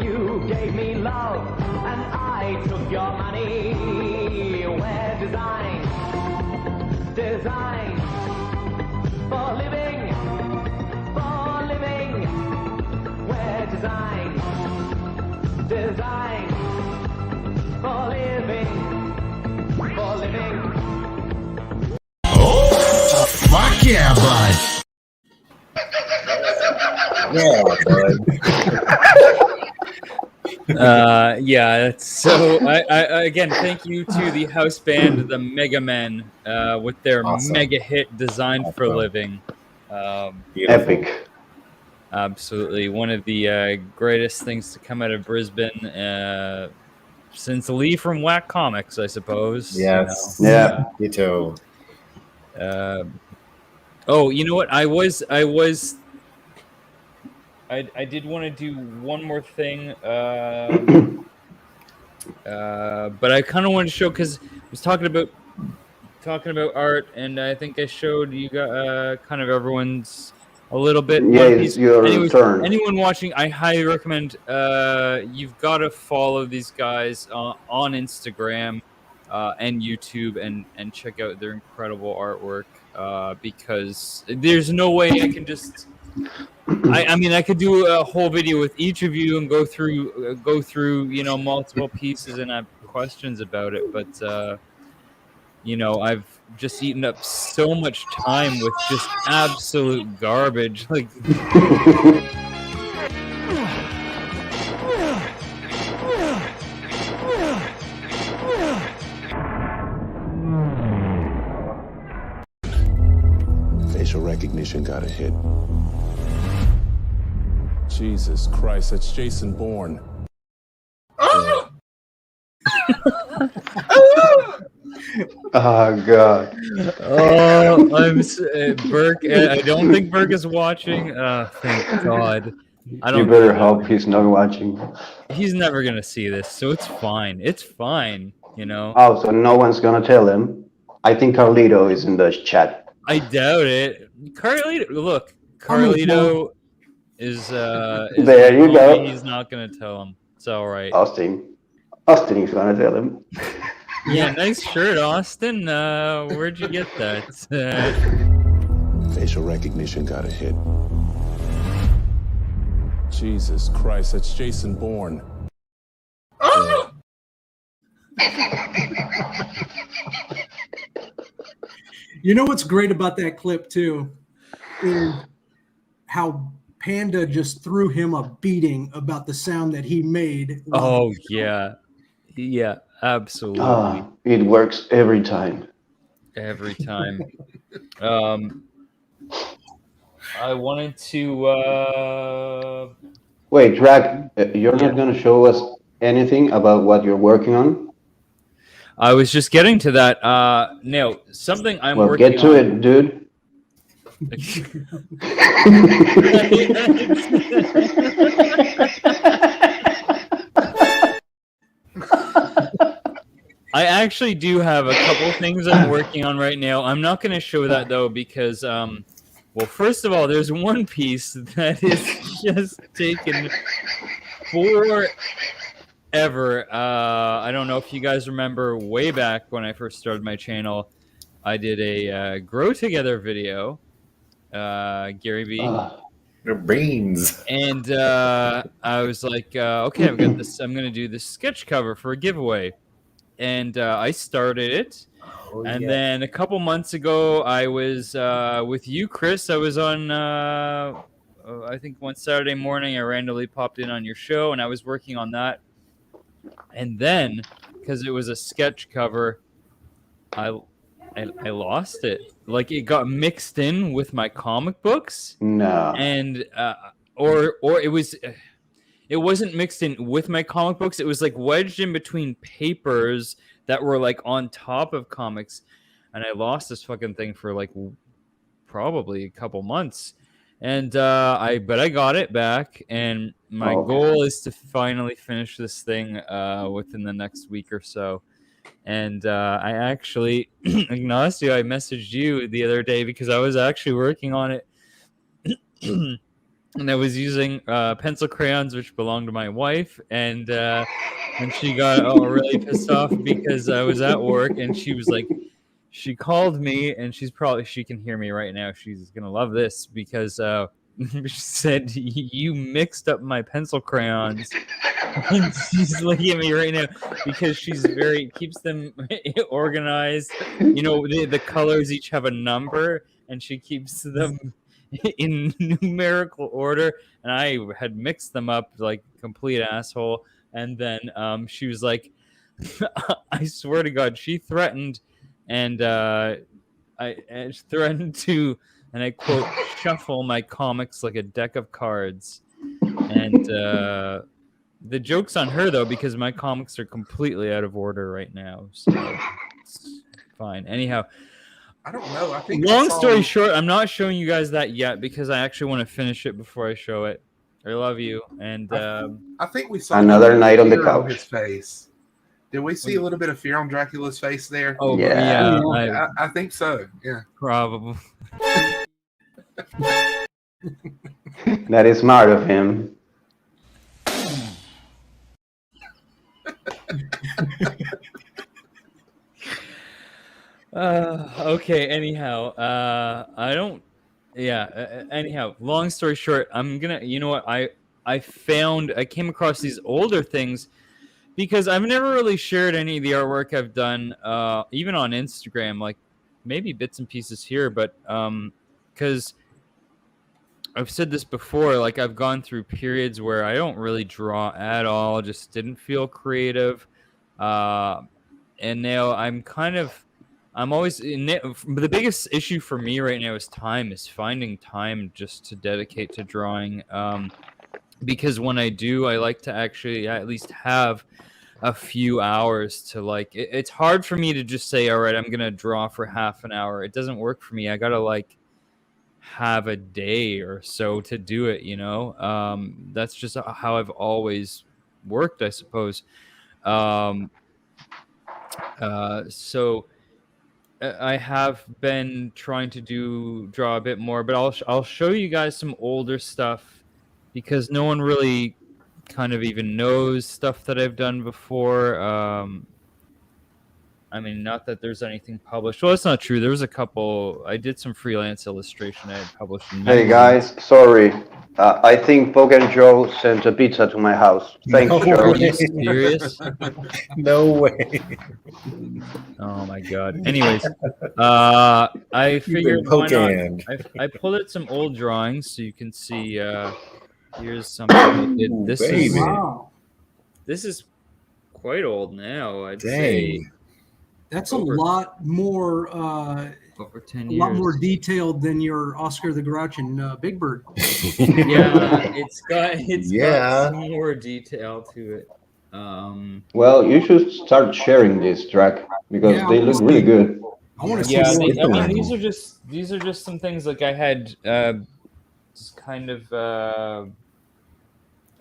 you gave me love and I took your money. We're designed for living, we're designed for living, Oh, fuck Yeah, bud. Yeah, bud. Yeah, so I again thank you to the house band the Mega Men with their Awesome. mega hit Designed for Awesome. Living. Beautiful. Epic. Absolutely one of the greatest things to come out of Brisbane since Lee from Whack Comics, I suppose. Yes. Yeah. You too. Oh, you know what? I did want to do one more thing, but I kind of wanted to show because I was talking about art, and I think I showed you kind of everyone's a little bit. Yeah, One it's Piece. your Anyways, turn. anyone watching, I highly recommend. You've got to follow these guys on Instagram and YouTube, and check out their incredible artwork. Because there's no way I can just. I mean, I could do a whole video with each of you and go through multiple pieces and have questions about it, but I've just eaten up so much time with just absolute garbage. Like, Facial recognition got a hit. Jesus Christ, that's Jason Bourne. Oh God. oh, Burke. I don't think Burke is watching. Thank God. I don't. You better hope he's not watching. He's never gonna see this, so it's fine. It's fine. Oh, so no one's gonna tell him. I think Carlito is in the chat. I doubt it. Carlito is there you go. He's not gonna tell him. It's all right. Austin is gonna tell him. Yeah, nice shirt, Austin. Where'd you get that? Facial recognition got a hit. Jesus Christ, that's Jason Bourne. You know what's great about that clip too is how Panda just threw him a beating about the sound that he made. Oh yeah, absolutely. It works every time. Every time. I wanted to. Wait, Drac, you're not gonna show us anything about what you're working on? I was just getting to that. Now, something I'm Well, working get to it, dude. I actually do have a couple things I'm working on right now. I'm not going to show that though because, well, first of all, there's one piece that is just taken forever. I don't know if you guys remember way back when I first started my channel, I did a Grow Together video, Gary V. Your brains. And I was like, okay, I've got this. I'm going to do this sketch cover for a giveaway. And I started it. Then a couple months ago, I was with you, Chris. I was on, I think one Saturday morning, I randomly popped in on your show, and I was working on that. And then, because it was a sketch cover, I lost it. Like, it got mixed in with my comic books. No. And or it wasn't mixed in with my comic books. It was like wedged in between papers that were like on top of comics. And I lost this fucking thing for like probably a couple months. And I got it back, and my goal is to finally finish this thing within the next week or so. And I actually, Ignacio, I messaged you the other day because I was actually working on it. And I was using pencil crayons, which belonged to my wife, and she got really pissed off because I was at work, and she was like, she called me, and she can hear me right now. She's gonna love this because she said, you mixed up my pencil crayons And she's looking at me right now because she's keeps them organized. You know, the colors each have a number, and she keeps them in numerical order. And I had mixed them up like complete asshole. And then she was like, I swear to God, she threatened, and I threatened to, and I quote, shuffle my comics like a deck of cards. And the joke's on her, though, because my comics are completely out of order right now. So it's fine. Anyhow, I don't know. I think long story short, I'm not showing you guys that yet because I actually want to finish it before I show it. I love you. And I think we saw Another night on the fear couch. his face. Did we see a little bit of fear on Dracula's face there? Oh, Yeah. I think so. Yeah. Probably. That is smart of him. Okay. Anyhow, I don't. Yeah. Anyhow, long story short, I'm gonna. You know what? I came across these older things because I've never really shared any of the artwork I've done, even on Instagram. Like maybe bits and pieces here, but because I've said this before, like I've gone through periods where I don't really draw at all, just didn't feel creative, and now I'm always the biggest issue for me right now is finding time just to dedicate to drawing, because when I do, I like to actually at least have a few hours to like. It's hard for me to just say, all right, I'm gonna draw for half an hour. It doesn't work for me. I gotta like have a day or so to do it, you know. That's just how I've always worked, I suppose. So I have been trying to draw a bit more, but I'll show you guys some older stuff because no one really kind of even knows stuff that I've done before. I mean, not that there's anything published. Well, that's not true. There was a couple. I did some freelance illustration I had published. Hey guys, sorry. I think Poker Joe sent a pizza to my house. Thanks, No Joe. Are you serious? No way. Oh my God. Anyways, I figured why not? I pulled out some old drawings so you can see. Here's something I did. This is quite old now. I'd say. That's a lot more. Over 10 a years. lot more detailed than your Oscar the Grouch and Big Bird. Yeah, it's got some more detail to it. Well, you should start sharing this, Drac, because they look really good. I want to see. Yeah, I mean, these are just some things like I had just kind of I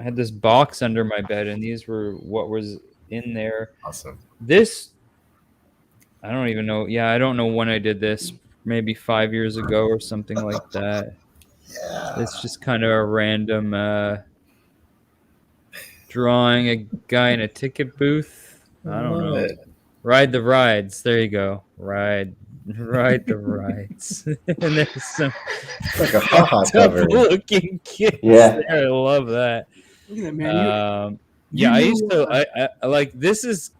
had this box under my bed, and these were what was in there. Awesome. This. I don't even know. Yeah, I don't know when I did this. Maybe 5 years ago or something like that. Yeah. It's just kind of a random drawing a guy in a ticket booth. I don't know. Ride the rides. There you go. Ride the rides. And there's some like a haha cover. looking kids. Yeah. There. I love that. Look at that, man. Yeah, I used to. I like this is.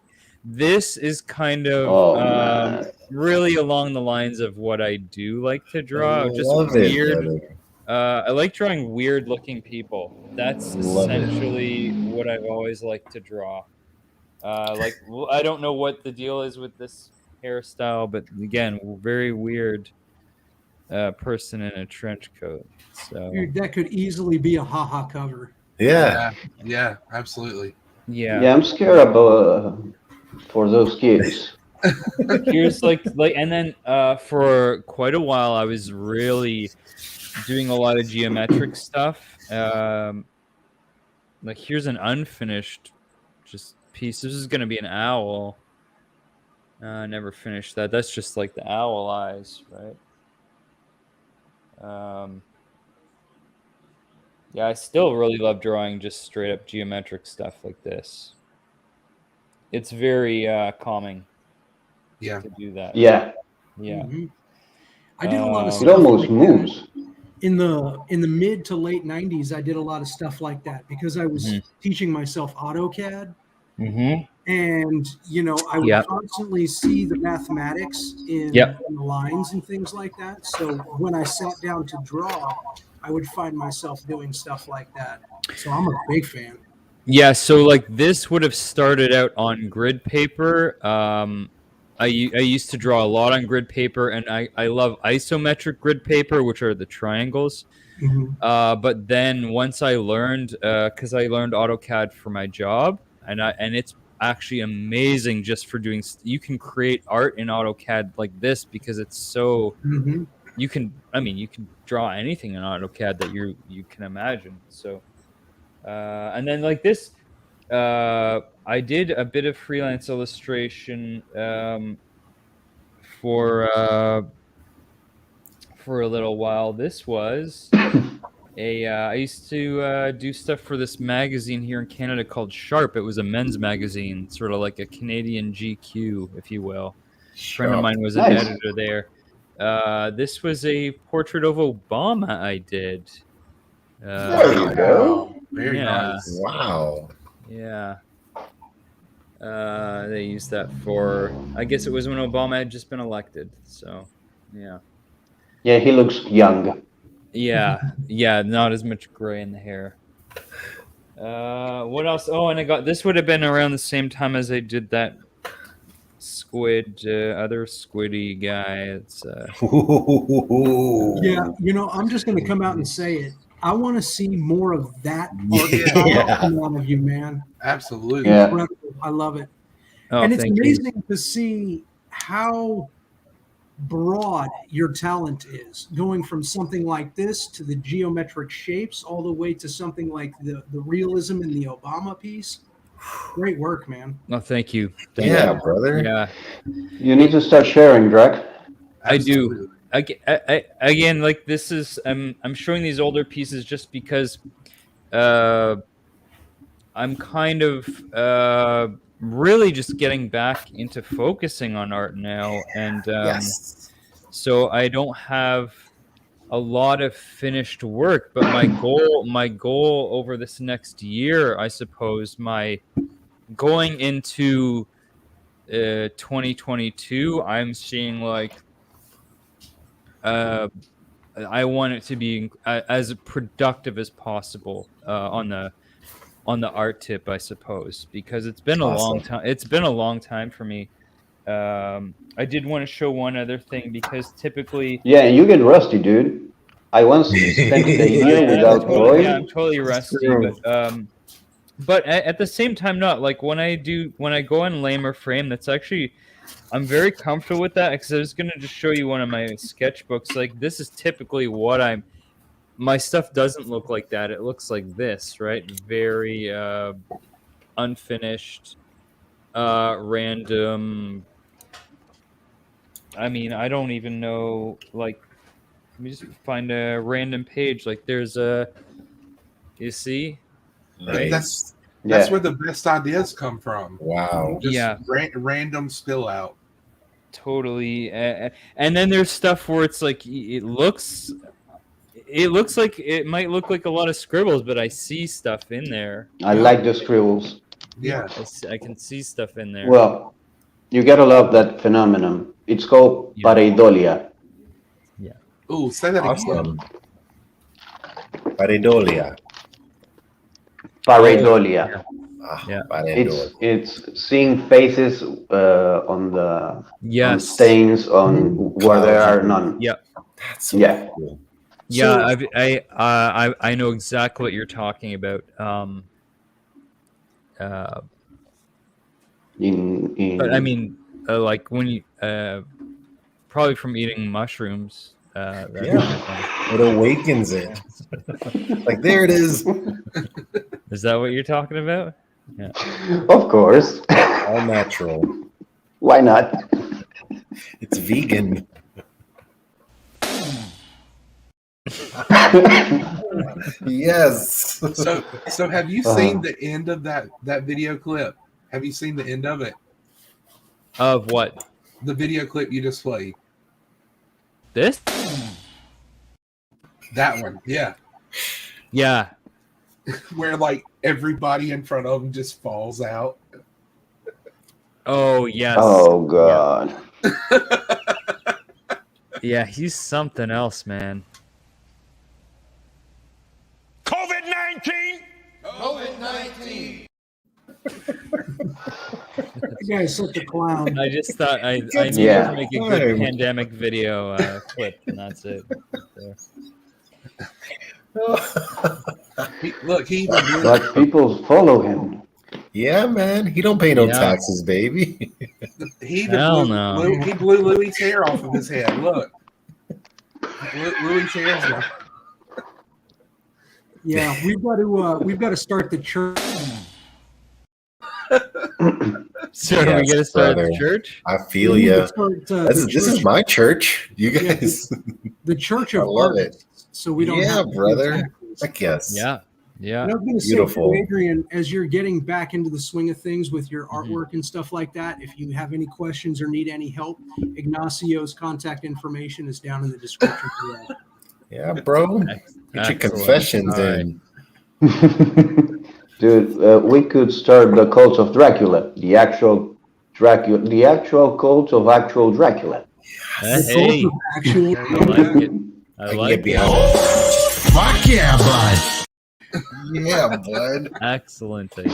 This is kind of really along the lines of what I do like to draw. Just weird. I like drawing weird-looking people. That's essentially what I've always liked to draw. Like I don't know what the deal is with this hairstyle, but again, very weird person in a trench coat. So Dude, that could easily be a haha cover. Yeah, absolutely. Yeah, I'm scared about. For those kids. Here's like and then for quite a while I was really doing a lot of geometric stuff. Like here's an unfinished just piece. This is gonna be an owl. I never finished that. That's just like the owl eyes, right? Yeah, I still really love drawing just straight up geometric stuff like this. It's very calming. Yeah. To do that. Yeah. Yeah. Mm-hmm. I did a lot of it stuff almost like moves. in the mid to late 90s, I did a lot of stuff like that because I was teaching myself AutoCAD. Mm-hmm. And, you know, I would Yep. constantly see the mathematics in, Yep. in the lines and things like that. So when I sat down to draw, I would find myself doing stuff like that. So I'm a big fan. Yeah, so like this would have started out on grid paper. I used to draw a lot on grid paper, and I love isometric grid paper, which are the triangles. But then once I learned, because I learned AutoCAD for my job, and it's actually amazing just for doing. You can create art in AutoCAD like this because it's so. You can draw anything in AutoCAD that you can imagine. So. And then like this, I did a bit of freelance illustration for a little while. This was I used to do stuff for this magazine here in Canada called Sharp. It was a men's magazine, sort of like a Canadian GQ, if you will. A friend of mine was an editor there. This was a portrait of Obama I did. There you go. Very nice. Wow. Yeah. They used that for, I guess it was when Obama had just been elected. So, yeah. Yeah, he looks young. Yeah. Yeah, not as much gray in the hair. What else? Oh, and I got, this would have been around the same time as I did that squid, other squiddy guy. It's Yeah, you know, I'm just going to come out and say it. I want to see more of that art come out of you, man. Absolutely. Yeah. Incredible. I love it. Oh, and it's thank you. amazing to see how broad your talent is, going from something like this to the geometric shapes all the way to something like the realism in the Obama piece. Great work, man. Oh, thank you. Yeah, brother. Yeah. You need to start sharing, Drac. I do. Again, like this is, I'm showing these older pieces just because I'm kind of really just getting back into focusing on art now, and so I don't have a lot of finished work. But my goal over this next year, I suppose, my going into 2022, I'm seeing like. I want it to be as productive as possible on the art tip, I suppose, because it's been a long time. It's been a long time for me. I did want to show one other thing because typically, Yeah, you get rusty, dude. I once spent a year without drawing. Yeah, I'm totally rusty, but at the same time, not like when I go on Lemme frame. That's actually. I'm very comfortable with that because I was going to just show you one of my sketchbooks. Like, this is typically what my stuff doesn't look like that. It looks like this, right? Very unfinished, random. I mean, I don't even know, like, let me just find a random page. Like, there's you see? Nice. That's where the best ideas come from. Wow. Just random spill out. Totally. And then there's stuff where it's like it looks like it might look like a lot of scribbles, but I see stuff in there. I like the scribbles. Yeah. I can see stuff in there. Well, you gotta love that phenomenon. It's called pareidolia. Yeah. Ooh, say that again. Pareidolia. Pareidolia. Yeah. It's seeing faces on the on stains on where there are none. Yeah. That's so cool. Yeah, I know exactly what you're talking about. But I mean, like when you probably from eating mushrooms. It awakens it. Like there it is. Is that what you're talking about? Yeah. Of course. All natural. Why not? It's vegan. Yes. So have you seen the end of that video clip? Have you seen the end of it? Of what? The video clip you just played. This? That one, yeah. Yeah. Where like everybody in front of him just falls out. Oh yes. Oh God. Yeah, he's something else, man. COVID-19! COVID-19. That guy's such a clown. I just thought I needed Yeah. to make a good pandemic video clip, and that's it. There. Look, he even blew, But people follow him. Yeah, man. He don't pay no Yeah. taxes, baby. he even Hell blew, no. he blew Louis' hair off of his head. Look. Louis' hair's gone. Yeah, we've got to start the church. So are we Yes, gonna start brother. the church? I feel We need you. to start, This is my church. You guys. the church I of love it. artists. So we don't Yeah, have to pay brother. taxes. Heck yes. Yeah. Yeah. And I was going to say, Beautiful. too, Adrian, as you're getting back into the swing of things with your Mm-hmm. artwork and stuff like that, if you have any questions or need any help, Ignacio's contact information is down in the description below. Yeah, bro. Get your Excellent. confessions All right. in. Dude, we could start the cult of Dracula, the actual cult of actual Dracula. Hey, Actually, I like it. I I can like get it. behind it. Fuck yeah, bud. Yeah, bud. Excellent idea.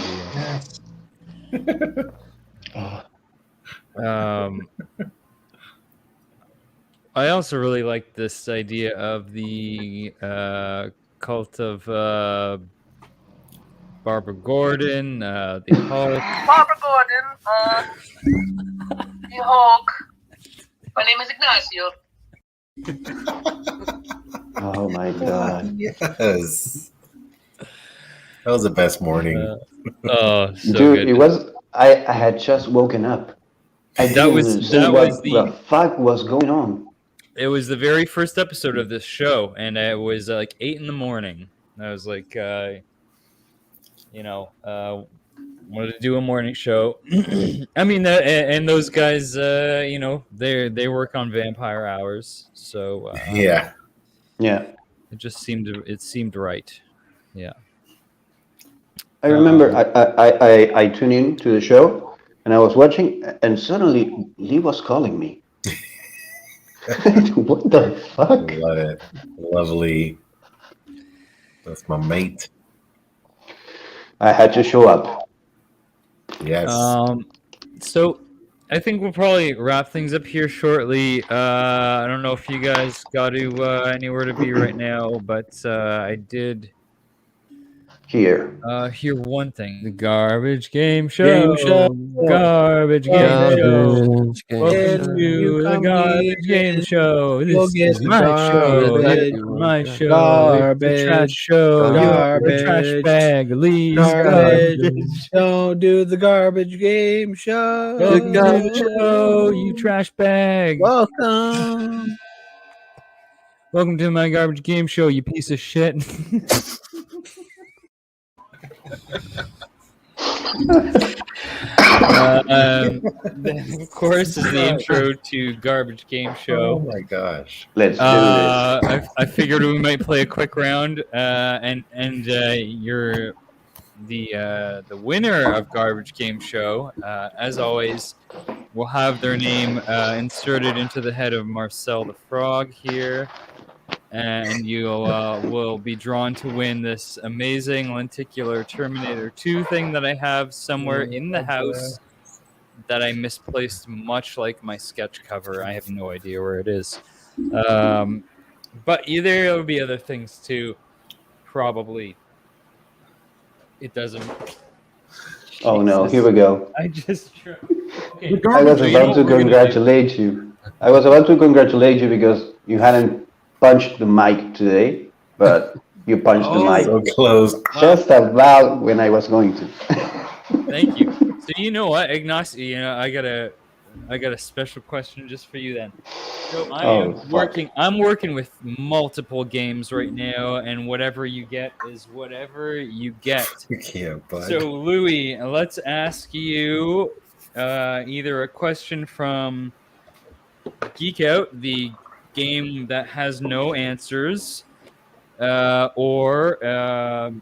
I also really like this idea of the cult of Barbara Gordon, the Hulk. Barbara Gordon, the Hulk. My name is Ignacio. Oh my God. Yes. That was the best morning. Oh, so Dude, good. it was. I had just woken up. I didn't understand what the fuck was going on. It was the very first episode of this show, and it was like 8 a.m. I was like, wanted to do a morning show. I mean, and those guys, they work on vampire hours, so Yeah. it just seemed right. Yeah. I remember I tuned in to the show and I was watching, and suddenly Lee was calling me. What the fuck? Love it. Lovely. That's my mate. I had to show up. Yes. So I think we'll probably wrap things up here shortly. I don't know if you guys got to anywhere to be right now, but I did Here. hear one thing: the Garbage Game Show. Garbage Game Show. Welcome to the Garbage Game Show. This is my show. That's my show. Garbage. It's a trash show. You're a trash bag. Leave garbage. Don't do the Garbage Game Show. Welcome to the show, you trash bag. Welcome. Welcome to my Garbage Game Show, you piece of shit. Then, of course, is the intro to Garbage Game Show. Oh my gosh. Let's do this. I figured we might play a quick round, and you're the winner of Garbage Game Show. As always, will have their name inserted into the head of Marcel the Frog here. And you will be drawn to win this amazing lenticular Terminator 2 thing that I have somewhere in the house that I misplaced, much like my sketch cover. I have no idea where it is. But there will be other things too. Probably. It doesn't. Oh no, here we go. I just. Okay. I was about to congratulate you. I was about to congratulate you because you hadn't punched the mic today, but you punched the mic. So close. Just about when I was going to. Thank you. So you know what, Ignacio? I got a special question just for you then. So I'm working with multiple games right now, and whatever you get is whatever you get. Yeah, bud. So Louis, let's ask you either a question from Geek Out, the game that has no answers, or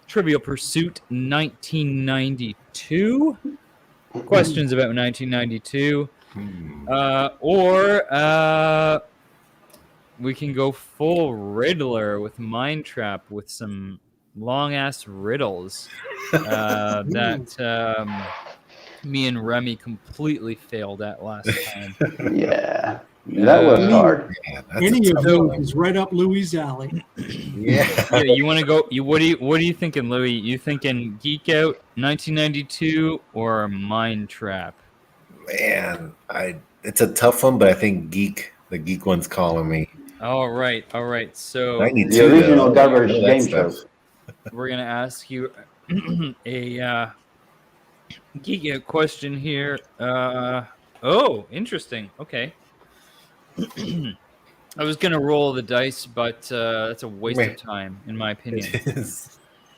Trivial Pursuit 1992. Questions about 1992. Or we can go full Riddler with Mind Trap with some long ass riddles that me and Remy completely failed at last time. Yeah, that was hard. Any of those is right up Louis' alley. Yeah. You want to go? What are you thinking, Louis? You thinking Geek Out 1992 or Mind Trap? Man, it's a tough one, but I think the geek one's calling me. All right. So 92, The original though. garbage I know that game stuff. show. we're gonna ask you a Geek Out question here. Oh, interesting. Okay. I was gonna roll the dice, but that's a waste of time, in my opinion.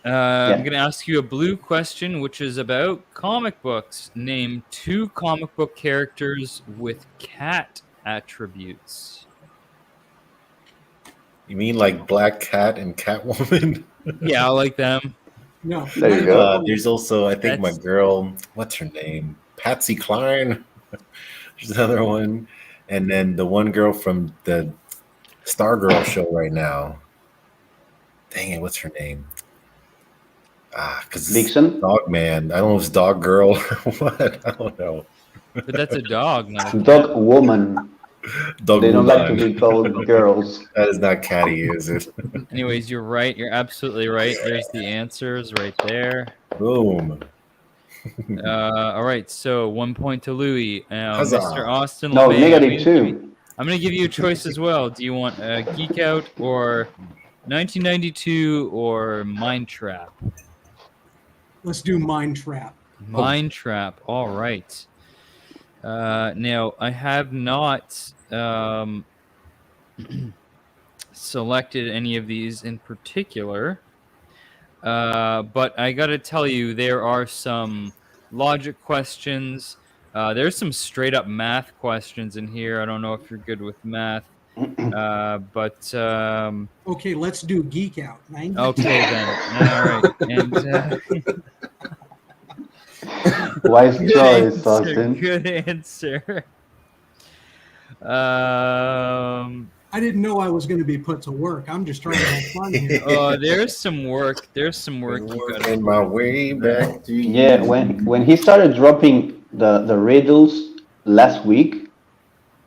I'm gonna ask you a blue question, which is about comic books. Name 2 comic book characters with cat attributes. You mean like Black Cat and Catwoman? Yeah, I like them. No. There you go. There's also, I think, my girl, what's her name? Patsy Cline. There's another one. And then the one girl from the Stargirl show right now. Dang it, what's her name? Because Vixen? Dog Man. I don't know if it's Dog Girl or what. I don't know. But that's a dog, not a Dog Woman. Dog They don't like to Woman. be called girls. That is not catty, is it? Anyways, you're right. You're absolutely right. There's the answers right there. Boom. All right, so 1 point to Louis. Huzzah. Mr. Austin No, LeMay, -2. I'm going to give you a choice as well. Do you want Geek Out or 1992 or Mind Trap? Let's do Mind Trap. Mind Trap. All right. Now, I have not selected any of these in particular, but I got to tell you, there are some logic questions. There's some straight up math questions in here. I don't know if you're good with math, but Okay, let's do Geek Out. okay then. All right. And Wise good choice, answer, Austin. Good answer. I didn't know I was going to be put to work. I'm just trying to have fun here. There's some work. There's some work you got. Working my way back to you. Yeah, when he started dropping the riddles last week,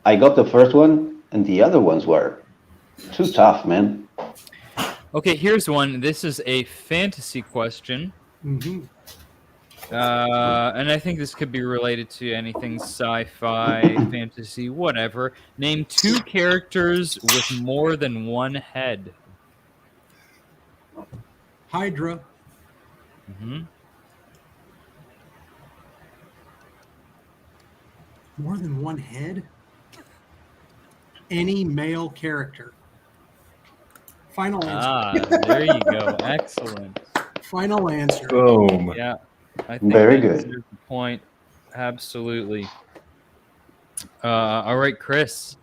I got the first one, and the other ones were too tough, man. Okay, here's one. This is a fantasy question. Mm-hmm. And I think this could be related to anything sci-fi, fantasy, whatever. Name 2 characters with more than one head. Hydra. Mm-hmm. More than one head? Any male character. Final answer. There you go. Excellent. Final answer. Boom. Yeah. I think Very that good. deserves a point. Absolutely. All right, Chris.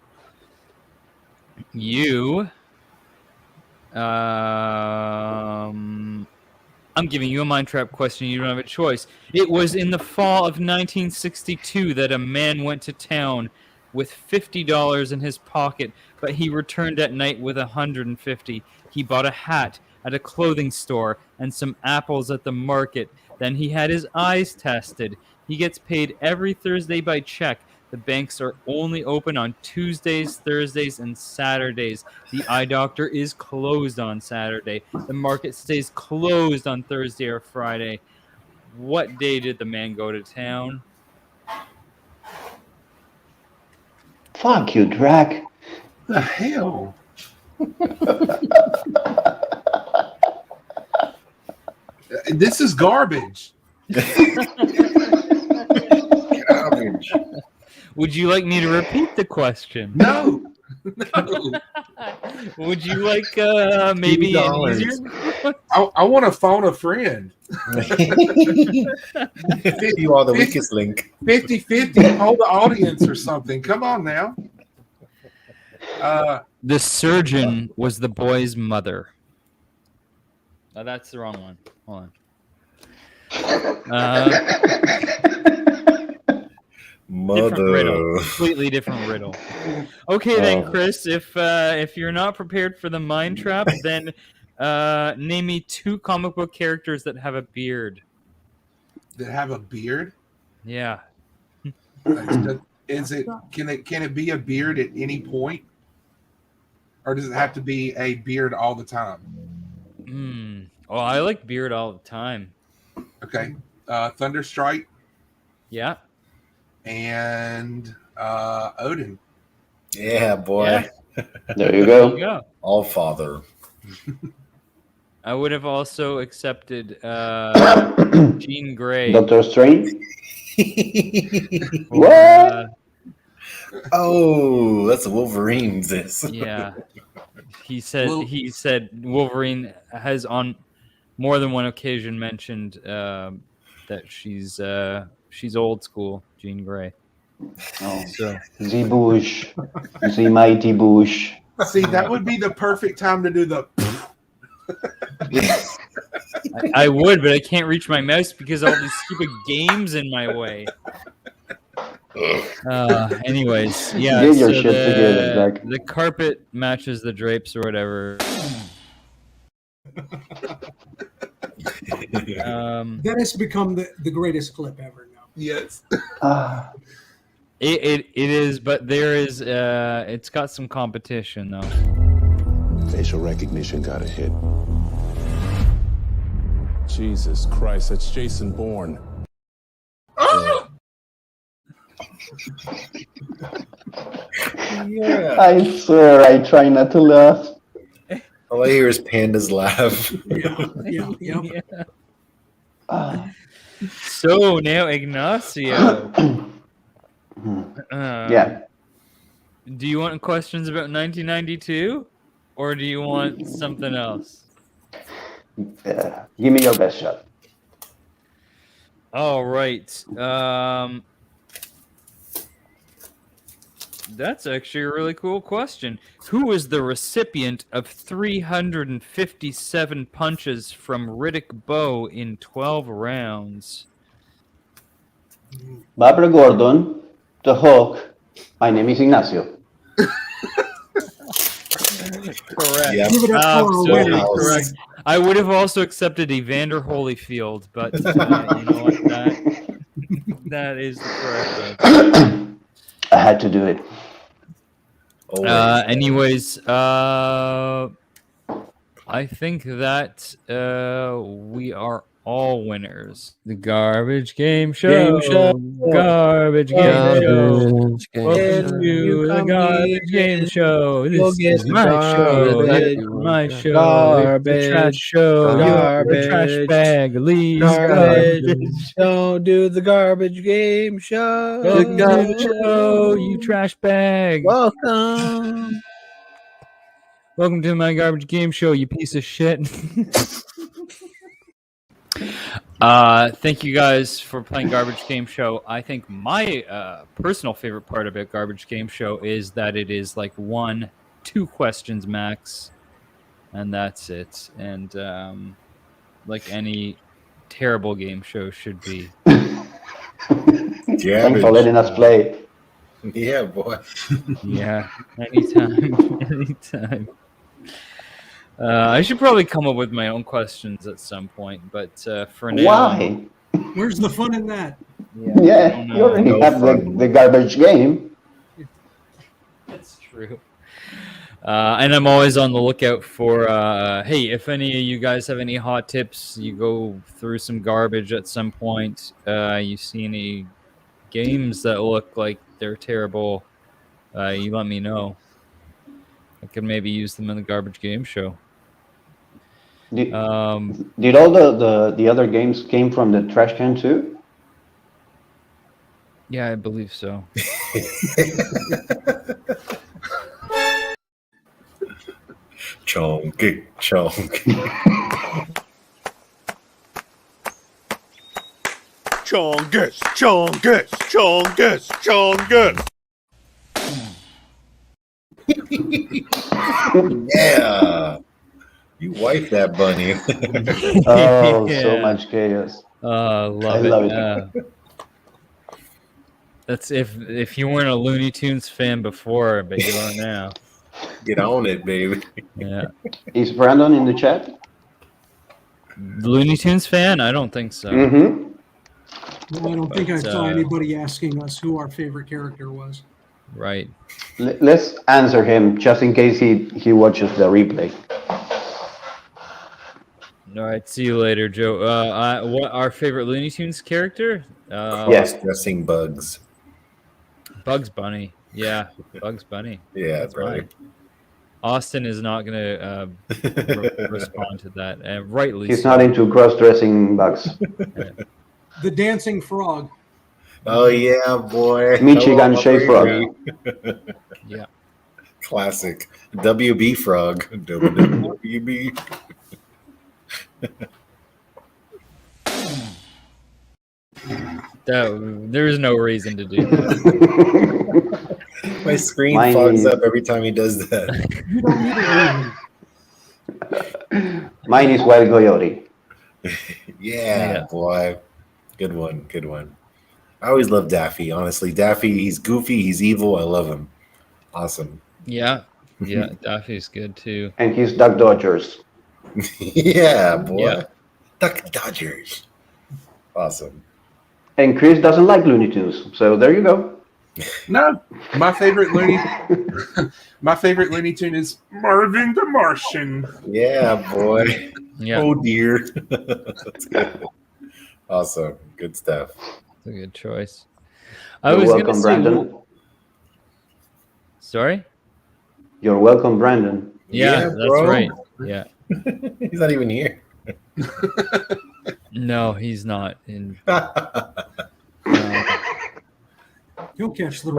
You. I'm giving you a Mind Trap question. You don't have a choice. It was in the fall of 1962 that a man went to town with $50 in his pocket, but he returned at night with $150. He bought a hat at a clothing store and some apples at the market. Then he had his eyes tested. He gets paid every Thursday by check. The banks are only open on Tuesdays, Thursdays, and Saturdays. The eye doctor is closed on Saturday. The market stays closed on Thursday or Friday. What day did the man go to town? Fuck you, Drac. The hell? This is garbage. Garbage. Would you like me to repeat the question? No. No. Would you like maybe an easier? I want to phone a friend. You are the weakest link. 50-50, hold the audience or something. Come on now. The surgeon was the boy's mother. Oh, that's the wrong one. Hold on. Different riddle. Completely different riddle. Okay, then, Chris. If you're not prepared for the mind trap, then name me 2 comic book characters that have a beard. That have a beard? Yeah. Is it? Can it be a beard at any point, or does it have to be a beard all the time? Oh, I like beard all the time. Okay. Thunderstrike. Yeah. And Odin. Yeah, boy. Yeah. There you go. All father. I would have also accepted Jean Grey. Doctor Strange. What? Oh, that's Wolverine's. Yeah. He said Wolverine has on more than one occasion mentioned that she's old school, Jean Grey. Oh, so the Bush, the mighty Bush. See, that would be the perfect time to do the. I would, but I can't reach my mouse because all these stupid games in my way. Anyways, yeah. Get your shit together, Zach. The carpet matches the drapes or whatever. That has become the greatest clip ever now. Yes. It is, but there is it's got some competition though. Facial recognition got a hit. Jesus Christ, that's Jason Bourne. Yeah. I swear I try not to laugh. All I hear is pandas laugh. Yeah. So now Ignacio. Yeah. Do you want questions about 1992, or do you want something else? Give me your best shot. All right. That's actually a really cool question. Who was the recipient of 357 punches from Riddick Bowe in 12 rounds? Barbara Gordon, the Hawk. My name is Ignacio. Correct. Yep. Absolutely correct. I would have also accepted Evander Holyfield, but you know what? That is the correct answer. I had to do it. Anyways, I think that we are all winners. The Garbage Game Show. Garbage Game Show. Welcome to the Garbage Game Show. This is my show. This is my show. Garbage. Trash show. Garbage. Trash bag. Leave Garbage. Don't do the Garbage Game Show. The Garbage Show. You trash bag. Welcome. Welcome to my Garbage Game Show, you piece of shit. Thank you guys for playing Garbage Game Show. I think my personal favorite part about Garbage Game Show is that it is like 1-2 questions max, and that's it. And like any terrible game show should be. Thanks for letting us play. Yeah, boy. Yeah, anytime. I should probably come up with my own questions at some point, but for now... Why? Where's the fun in that? Yeah, you already have the Garbage Game. That's true. And I'm always on the lookout for, hey, if any of you guys have any hot tips, you go through some garbage at some point, you see any games that look like they're terrible, you let me know. I could maybe use them in the Garbage Game Show. Did all the other games came from the trash can too? Yeah, I believe so. Chonky. Chongus. Yeah. You wife that bunny. Oh, so Yeah. much chaos. Love I love it. it. That's if you weren't a Looney Tunes fan before, but you are now. Get on it, baby. Yeah. Is Brandon in the chat? Looney Tunes fan? I don't think so. Mm-hmm. No, I don't think I But, saw anybody asking us who our favorite character was. Right. Let's answer him just in case he watches the replay. All right. See you later, Joe. What our favorite Looney Tunes character? Yes. Cross-dressing bugs. Bugs Bunny. Yeah, Bugs Bunny. Yeah, That's brother. right. Austin is not going to respond to that, and rightly He's so. not into cross-dressing bugs. The dancing frog. Oh yeah, boy. Michigan Hello, Shea Frog. baby. Yeah. Classic. WB frog. WB. There's no reason to do that. My screen Mine fogs is- up every time he does that. You don't need a reason. Mine is Wild Coyote. Yeah, boy. Good one. Good one. I always love Daffy, honestly. Daffy, he's goofy, he's evil. I love him. Awesome. Yeah. Yeah. Daffy's good too. And his Duck Dodgers. Yeah, boy. Yeah. Duck Dodgers. Awesome. And Chris doesn't like Looney Tunes, so there you go. No, my favorite Looney Tune is Marvin the Martian. Yeah, boy. Yeah. Oh dear. That's good. Awesome. Good stuff. That's a good choice. I You're was going to welcome, say. Brandon. Sorry? You're welcome, Brandon. Yeah, Yeah, that's bro. right. Yeah. He's not even here. No, he's not. In, He'll catch the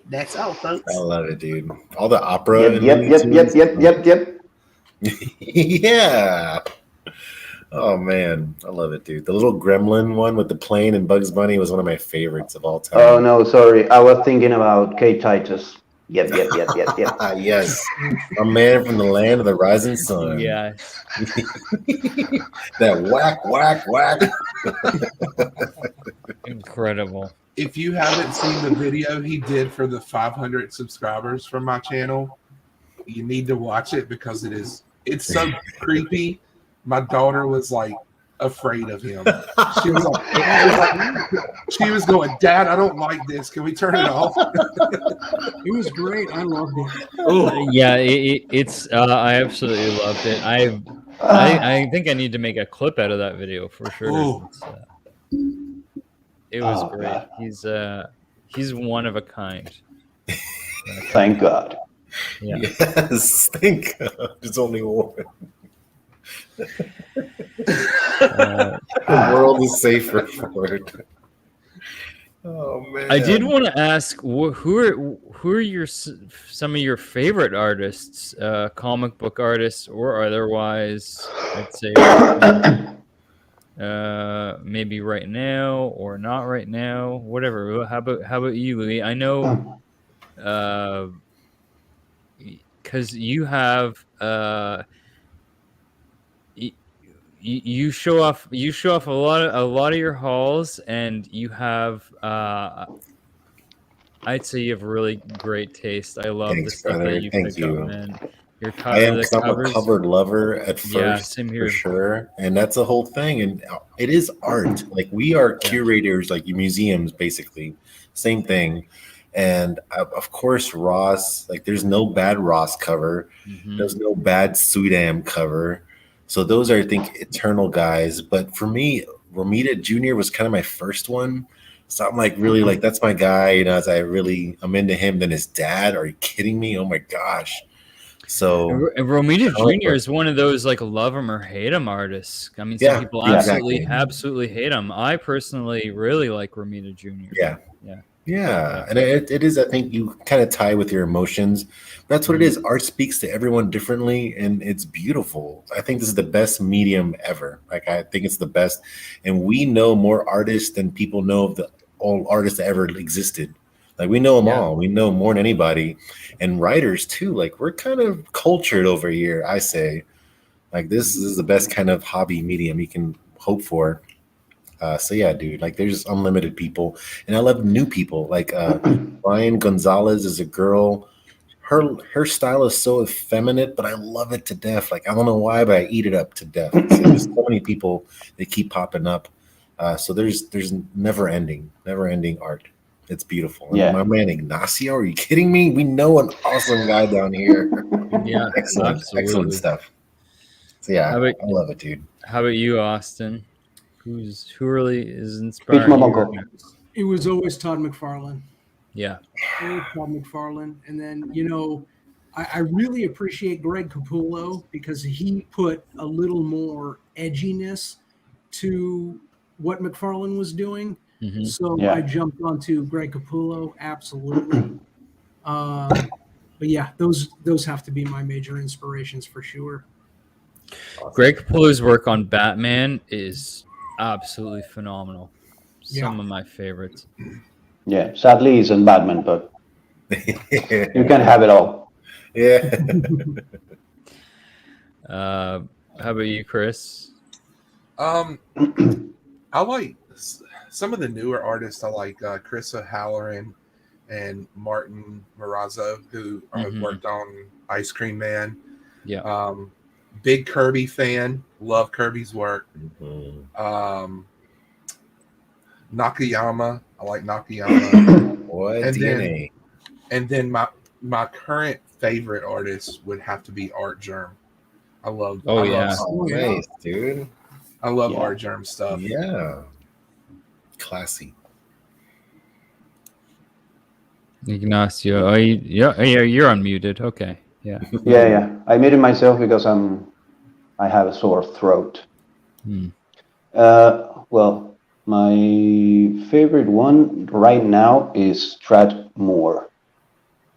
That's all, folks. I love it, dude. All the opera. Yep, yep. Yeah. Oh man, I love it, dude. The little gremlin one with the plane and Bugs Bunny was one of my favorites of all time. Oh no, sorry. I was thinking about Kate Titus. Yep. Yes, a man from the land of the rising sun. yeah. That whack. Incredible. If you haven't seen the video he did for the 500 subscribers from my channel, you need to watch it because it's so creepy. My daughter was like afraid of him. She was going, Dad, I don't like this. Can we turn it off? It was great. I loved it. Yeah, it's. I absolutely loved it. I think I need to make a clip out of that video for sure. It was great. God. He's one of a kind. Thank God. Yeah. Yes, thank God. There's only one. The world is safer for it. Oh man! I did want to ask who are some of your favorite artists, comic book artists or otherwise. I'd say maybe right now or not right now, whatever. How about you, Louis? I know because you have you show off a lot of your hauls, and you have I'd say you have really great taste. I love the Thanks, stuff brother. that you Thank pick you. up, man. Your I am the I'm a covers. covered lover at first, Yeah, same here. for sure, and that's the whole thing. And it is art. Like we are curators, like museums, basically. Same thing. And of course, Ross. Like, there's no bad Ross cover. Mhm. There's no bad Sudam cover. So those are, I think, eternal guys. But for me, Romita Jr. was kind of my first one. So I'm like, really, like, that's my guy. You know, as I'm into him. Then his dad. Are you kidding me? Oh my gosh. So And Romita Jr. is one of those like love him or hate him artists. I mean, some Yeah, people exactly. absolutely hate him. I personally really like Romita Jr. Yeah, and it is. I think you kind of tie with your emotions. That's what it is. Art speaks to everyone differently, and it's beautiful. I think this is the best medium ever. Like, I think it's the best, and we know more artists than people know of all artists that ever existed. Like we know them all. We know more than anybody, and writers too. Like we're kind of cultured over here. I say, like this is the best kind of hobby medium you can hope for. So yeah, dude, like there's unlimited people, and I love new people. Like Ryan Gonzalez is a girl. Her style is so effeminate, but I love it to death. Like I don't know why, but I eat it up to death. So there's so many people that keep popping up. So there's never ending art. It's beautiful. And Yeah. my man Ignacio, are you kidding me? We know an awesome guy down here. Yeah, excellent stuff. So yeah, I love it, dude. How about you, Austin? Who really is Pitch inspiring you? Momoko. It was always Todd McFarlane. Yeah. Always Todd McFarlane. And then, you know, I really appreciate Greg Capullo because he put a little more edginess to what McFarlane was doing. Mhm. So Yeah. I jumped onto Greg Capullo, absolutely. But yeah, those have to be my major inspirations for sure. Greg Capullo's work on Batman is absolutely phenomenal. Some of my favorites. Yeah, sadly he's in Batman, but you can have it all. Yeah. How about you, Chris? I like some of the newer artists. I like Chris O'Halloran and Martin Morazzo, who have worked on Ice Cream Man. Yeah. Big Kirby fan. Love Kirby's work. Nakayama. I like Nakayama. What and DNA? Then my current favorite artist would have to be Art Germ. I love. Nice, dude. I love Art Germ stuff. Yeah. Classy. Ignacio. Oh, you're unmuted. Okay. Yeah. Yeah. I muted myself because I have a sore throat. Well, my favorite one right now is Strat Moore.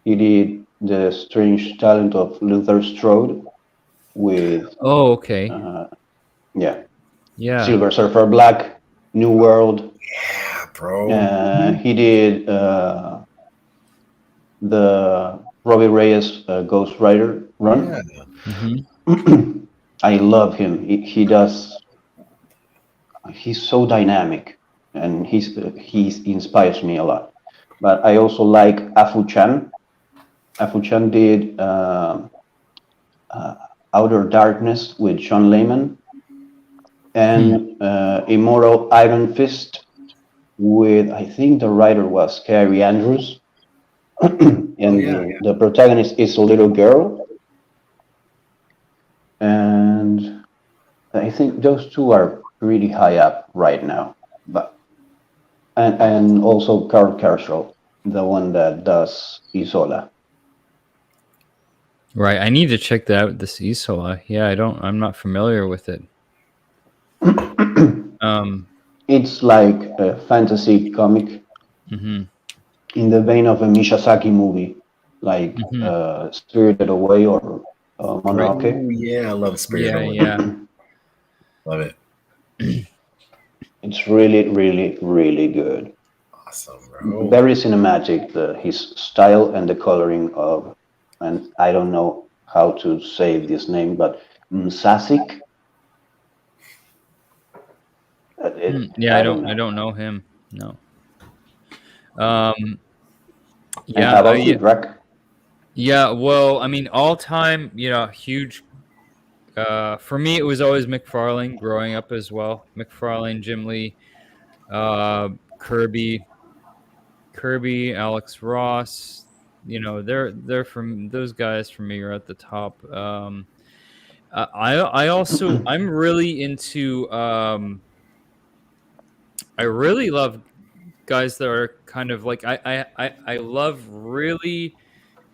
He did The Strange Talent of Luther Strode with. Oh, okay. Yeah. Yeah. Silver Surfer Black, New World. Yeah, bro. He did the Robbie Reyes Ghost Rider run. Yeah. I love him. He's so dynamic, and he inspires me a lot. But I also like Afu Chan. Afu Chan did Outer Darkness with Sean Layman, and Immortal Iron Fist with, I think the writer was Carrie Andrews, and the protagonist is a little girl. And I think those two are pretty high up right now. But and also Carl Kerschel, the one that does Isola. Right. I need to check that out. This Isola. Yeah, I'm not familiar with it. It's like a fantasy comic in the vein of a Miyazaki movie, like Spirited Away or Mononoke. Oh, yeah, I love Spirited Away. Yeah. Love it. It's really, really, really good. Awesome, bro. Very cinematic, his style and the coloring of, and I don't know how to say this name, but Msasik. I don't know him. No. How about you, Drac? Yeah, well, I mean, all time, huge. For me, it was always McFarlane growing up as well. McFarlane, Jim Lee, Kirby, Alex Ross. They're from those guys for me are at the top. I'm really into. I really love guys that are kind of like I love really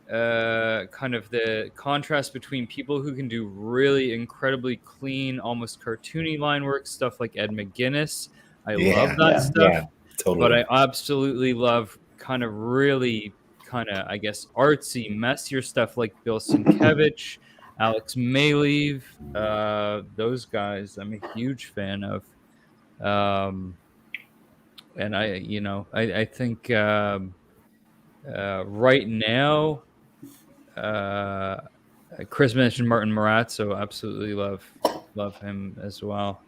kind of the contrast between people who can do really incredibly clean, almost cartoony line work stuff like Ed McGuinness. I love that stuff. Yeah, totally. But I absolutely love kind of really kind of, I guess, artsy, messier stuff like Bill Sienkiewicz, Alex Maleev, those guys I'm a huge fan of. And I think right now, Chris mentioned Martin Marazzo. Absolutely love him as well.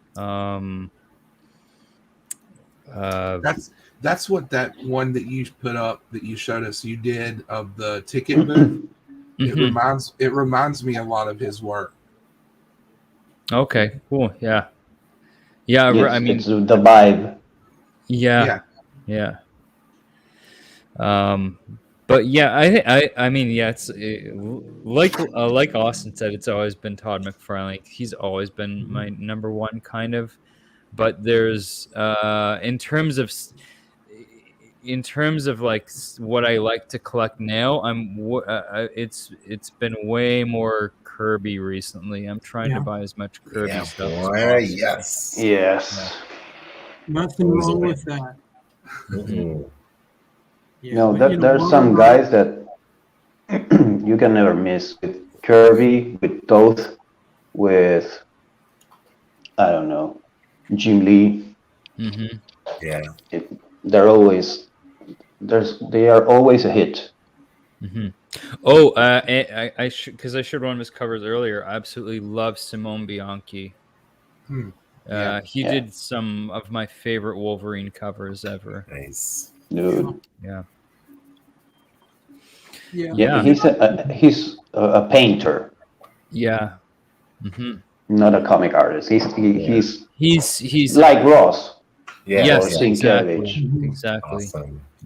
That's what that one that you put up that you showed us you did of the ticket booth. It reminds me a lot of his work. Okay, cool. Yeah. Yeah, Yes, I mean it's the vibe. Yeah. But yeah, I mean, yeah, it's like Austin said, it's always been Todd McFarlane. He's always been my number one, kind of. But there's in terms of like what I like to collect now, it's been way more Kirby recently. I'm trying to buy as much Kirby stuff as possible. Yes. Yes. Nothing wrong with that. No, there's some guys that you can never miss with Kirby, with Toth, with I don't know, Jim Lee. Yeah, they are always a hit. Oh, I should, because I showed one of his covers earlier. I absolutely love Simone Bianchi. He did some of my favorite Wolverine covers ever. Nice, dude. Yeah. He's a painter. Yeah. Not a comic artist. He's like Ross. Yes, exactly. Exactly.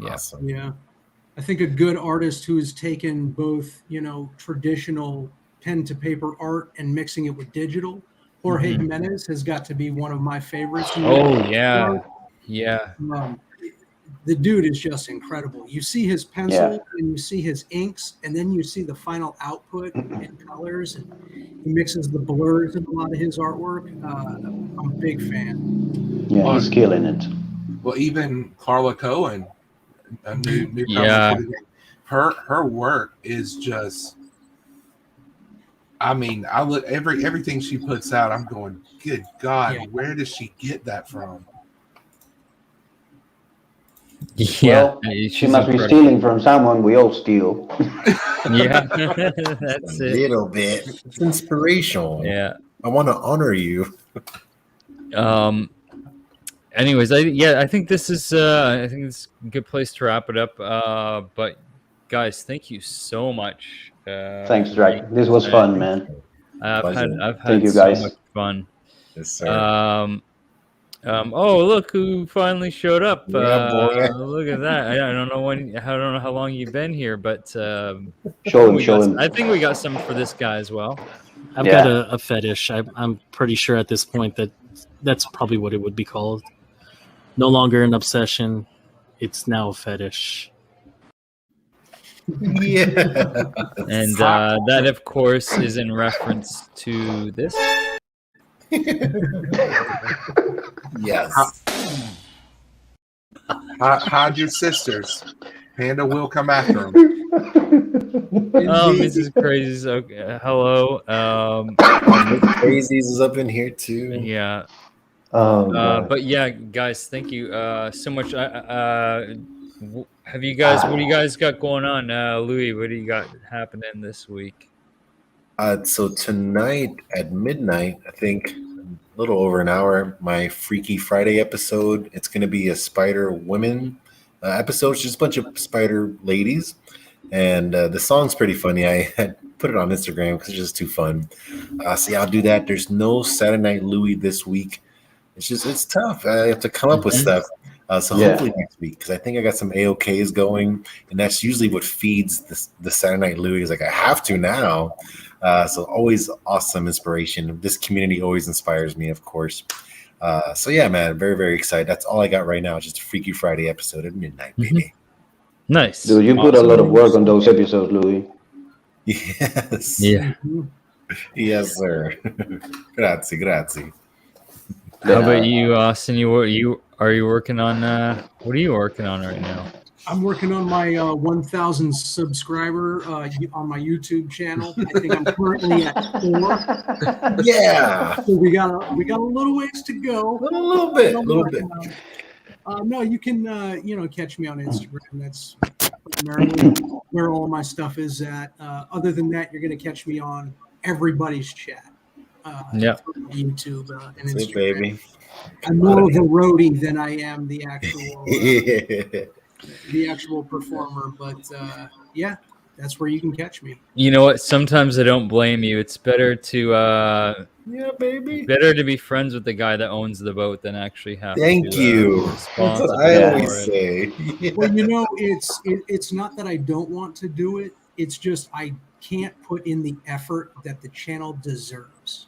Awesome. Yeah. I think a good artist who has taken both, traditional pen to paper art and mixing it with digital, Jorge Jimenez has got to be one of my favorites. Oh, yeah. Yeah. The dude is just incredible. You see his pencil and you see his inks, and then you see the final output in colors. And he mixes the blurs in a lot of his artwork. I'm a big fan. Yeah, he's killing it. Well, even Carla Cohen, a newcomer, her work is just. I mean, I look everything she puts out. I'm going, good God, where does she get that from? Yeah, well, she must be stealing from someone. We all steal. Yeah, that's it. A little bit. It's inspirational. Yeah, I want to honor you. Anyways, I think this is a good place to wrap it up. But guys, thank you so much. Thanks, Drac. This was fun, man. I've had thank you, so guys. much fun. Yes, sir. Oh, look who finally showed up! Yeah, boy. Look at that! I don't know how long you've been here, but show him. I think we got some for this guy as well. I've got a fetish. I'm pretty sure at this point that that's probably what it would be called. No longer an obsession; it's now a fetish. Yeah, and that, of course, is in reference to this. Yes. Hide your sisters. Panda will come after them. Oh, Mrs. Crazies. Okay. Hello. Crazies is up in here too. Yeah. But yeah, guys, thank you so much. Have you guys? What do you guys got going on, Louis? What do you got happening this week? So tonight at midnight, I think a little over an hour, my Freaky Friday episode. It's going to be a Spider Women episode. It's just a bunch of Spider ladies, and the song's pretty funny. I had put it on Instagram because it's just too fun. So yeah, I'll do that. There's no Saturday Night Louis this week. It's tough. I have to come up with stuff. So hopefully next week, because I think I got some AOKs going, and that's usually what feeds the Saturday Night Louis. Is like I have to now. So always awesome inspiration. This community always inspires me, of course. So yeah, man, very, very excited. That's all I got right now. Just a Freaky Friday episode at midnight, baby. Nice. Dude, you put a lot of work on those episodes, Louis. Yes. Yeah. Yes, sir. Grazie. How about you, Austin? Are you working on what are you working on right now? I'm working on my 1,000 subscriber on my YouTube channel. I think I'm currently at 4. Yeah. So we got a little ways to go. A little bit. No, you can catch me on Instagram. That's Maryland, where all my stuff is at. Other than that, you're going to catch me on everybody's chat. Yep. YouTube and That's Instagram. it, baby. I'm more of a roadie than I am the actual performer. But yeah, that's where you can catch me. You know what? Sometimes I don't blame you. It's better to yeah, baby. Better to be friends with the guy that owns the boat than actually have Thank to you. be That's what responsible I for always it. say. Yeah. Well, you know, it's not that I don't want to do it. It's just I can't put in the effort that the channel deserves.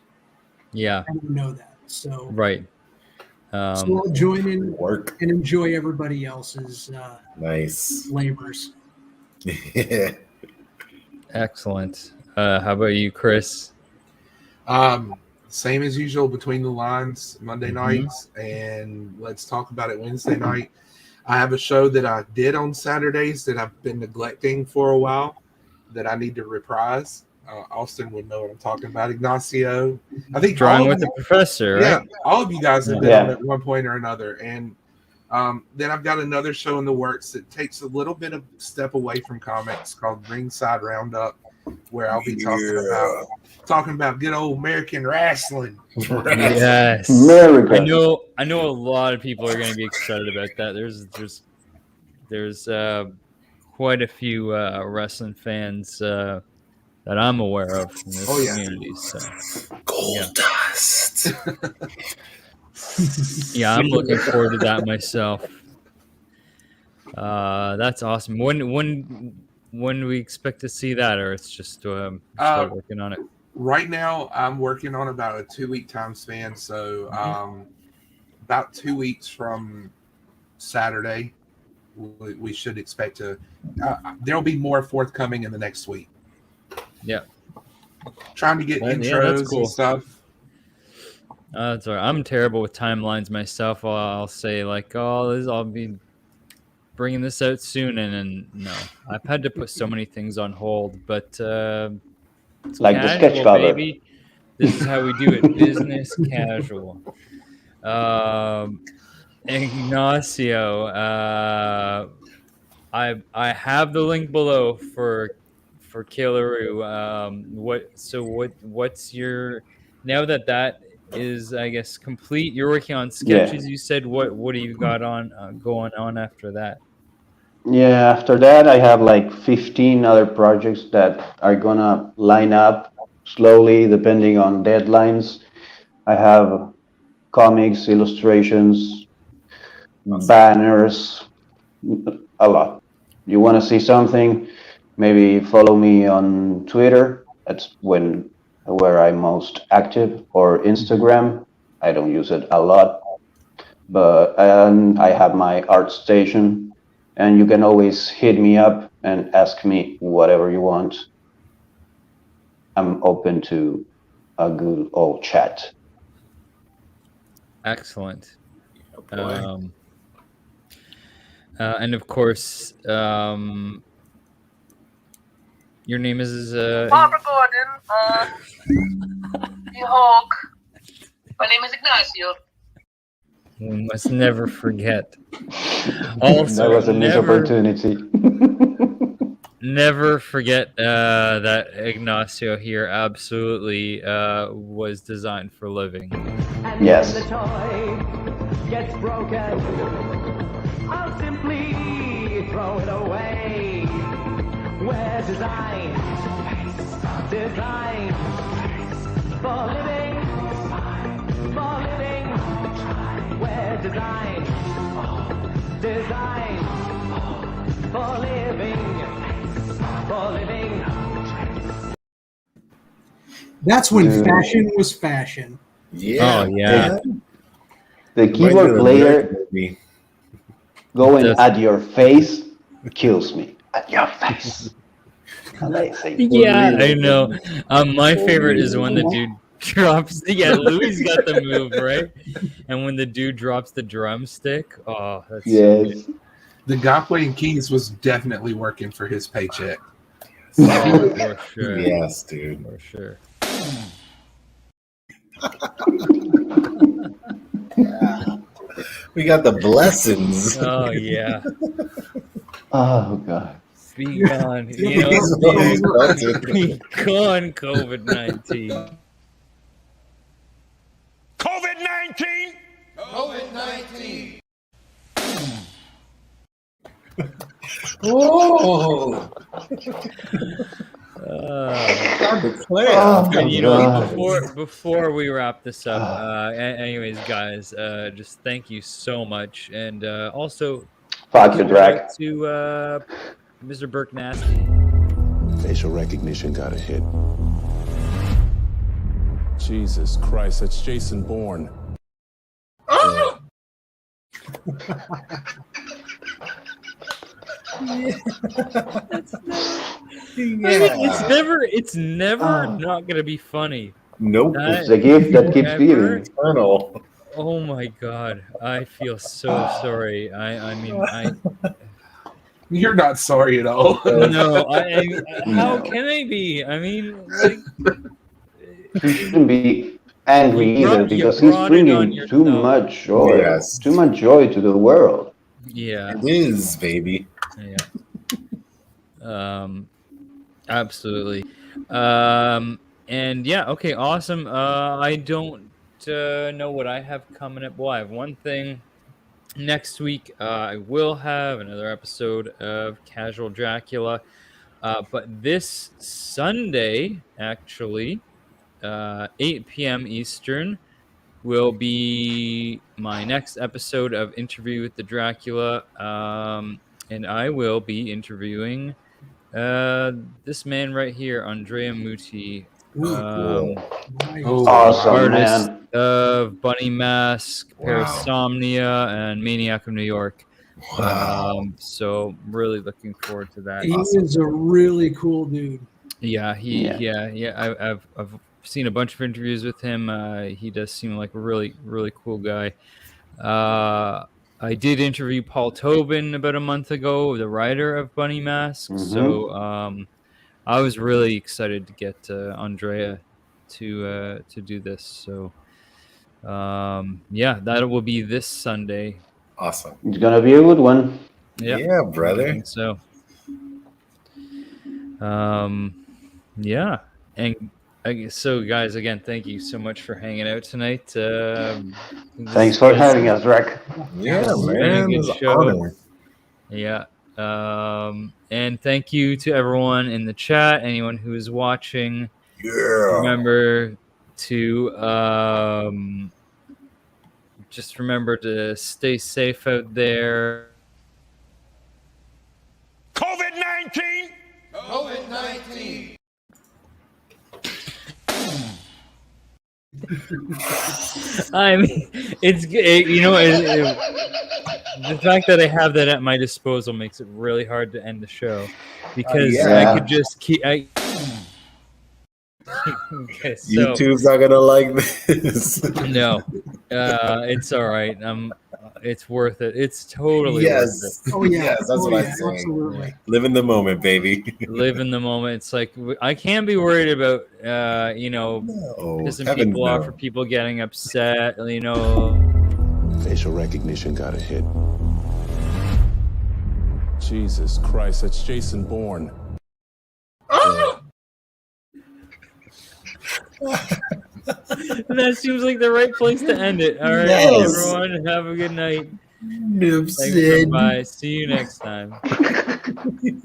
Yeah. I don't know that. So Right. So I'll join in work and enjoy everybody else's nice labors. Yeah. Excellent. How about you, Chris? Same as usual, between the lines, Monday nights, and let's talk about it Wednesday night. I have a show that I did on Saturdays that I've been neglecting for a while that I need to reprise. Austin would know what I'm talking about. Ignacio, I think Drawing with the Professor, right? Yeah, all of you guys have been on at one point or another. And then I've got another show in the works that takes a little bit of step away from comics called Ringside Roundup, where I'll be talking about good old American wrestling. Yes, America. I know a lot of people are going to be excited about that. There's quite a few wrestling fans that I'm aware of in this community. So Gold dust. Yeah, I'm looking forward to that myself. That's awesome. When do we expect to see that, or it's just start working on it? Right now, I'm working on about a 2-week time span. So about 2 weeks from Saturday, we should expect to. There'll be more forthcoming in the next week. Yeah, trying to get intros that's cool. and stuff. That's all right. I'm terrible with timelines myself. I'll say like, I'll be bringing this out soon, and no, I've had to put so many things on hold. But it's like casual, the Sketchfather. baby. This is how we do it. Business casual. Ignacio, I have the link below for Key Loowee. What's your, now that is, I guess, complete? You're working on sketches. You said what do you got on going on after that? Yeah, after that I have like 15 other projects that are gonna line up slowly depending on deadlines. I have comics, illustrations, banners, a lot. You want to see something, maybe follow me on Twitter. That's where I'm most active, or Instagram. I don't use it a lot, but I have my art station, and you can always hit me up and ask me whatever you want. I'm open to a good old chat. Excellent. And of course, your name is Barbara Gordon. You Hulk. My name is Ignacio. We must never forget. Also, that was a missed opportunity. Never forget that Ignacio here absolutely was designed for living. And yes. when the toy gets broken, I'll simply throw it away. We're designed for living, We're designed for living. That's when fashion was fashion. Yeah. Oh yeah. The keyboard player going at your face kills me. At your face. Amazing. Yeah, I know. My favorite is when the dude drops. Yeah, Louis got the move right, and when the dude drops the drumstick. Oh, that's so good. The guy playing keys was definitely working for his paycheck. Oh, for sure. Yes, dude. For sure. We got the blessings. Oh yeah. Oh god. Be gone. You know, be gone, COVID-19. COVID-19. COVID-19. Oh. And you know, before we wrap this up, anyways, guys, just thank you so much, and also fuck you, Drac. to Mr. Burke Nasty. Facial recognition got a hit. Jesus Christ, that's Jason Bourne. It's never not gonna be funny. Nope. It's the gift that keeps giving. Eternal. Oh my god, I feel so sorry. I mean, You're not sorry at all. No, how can I be? I mean, like, He shouldn't be angry either because he's bringing too much joy. Yes. Too much joy to the world. Yeah, it is, baby. Yeah. Absolutely. And yeah, okay, awesome. I don't know what I have coming up. Well, I have one thing. Next week, I will have another episode of Casual Dracula. But this Sunday, actually, 8 p.m. Eastern, will be my next episode of Interview with the Dracula. And I will be interviewing this man right here, Andrea Muti. Awesome, artist man. of Bunny Mask, Parasomnia, and Maniac of New York. So really looking forward to that. He is a really cool dude. Yeah, I've seen a bunch of interviews with him. He does seem like a really, really cool guy. I did interview Paul Tobin about a month ago, the writer of Bunny Mask. So I was really excited to get Andrea to do this. So yeah, that will be this Sunday. Awesome. It's gonna be a good one. Yeah, brother. I think so. Yeah, and so guys, again, thank you so much for hanging out tonight. Thanks for having us, Drac. Yeah, man. Good It was an show. honor. Yeah. And thank you to everyone in the chat, anyone who is watching. Yeah. Remember to just remember to stay safe out there. COVID-19. COVID-19. I mean, it's you know, the fact that I have that at my disposal makes it really hard to end the show because I could just keep. Okay, so, YouTube's not gonna like this. No, it's all right. It's worth it. It's totally worth it. Oh yeah, Yes, that's what I'm saying. absolutely. Live in the moment, baby. Live in the moment. It's like I can't be worried about pissing heaven people off no. or people getting upset. You know. Facial recognition got a hit. Jesus Christ, that's Jason Bourne. That seems like the right place to end it. All right, Yes. everyone, have a good night. Nipson. Thanks, bye. See you next time.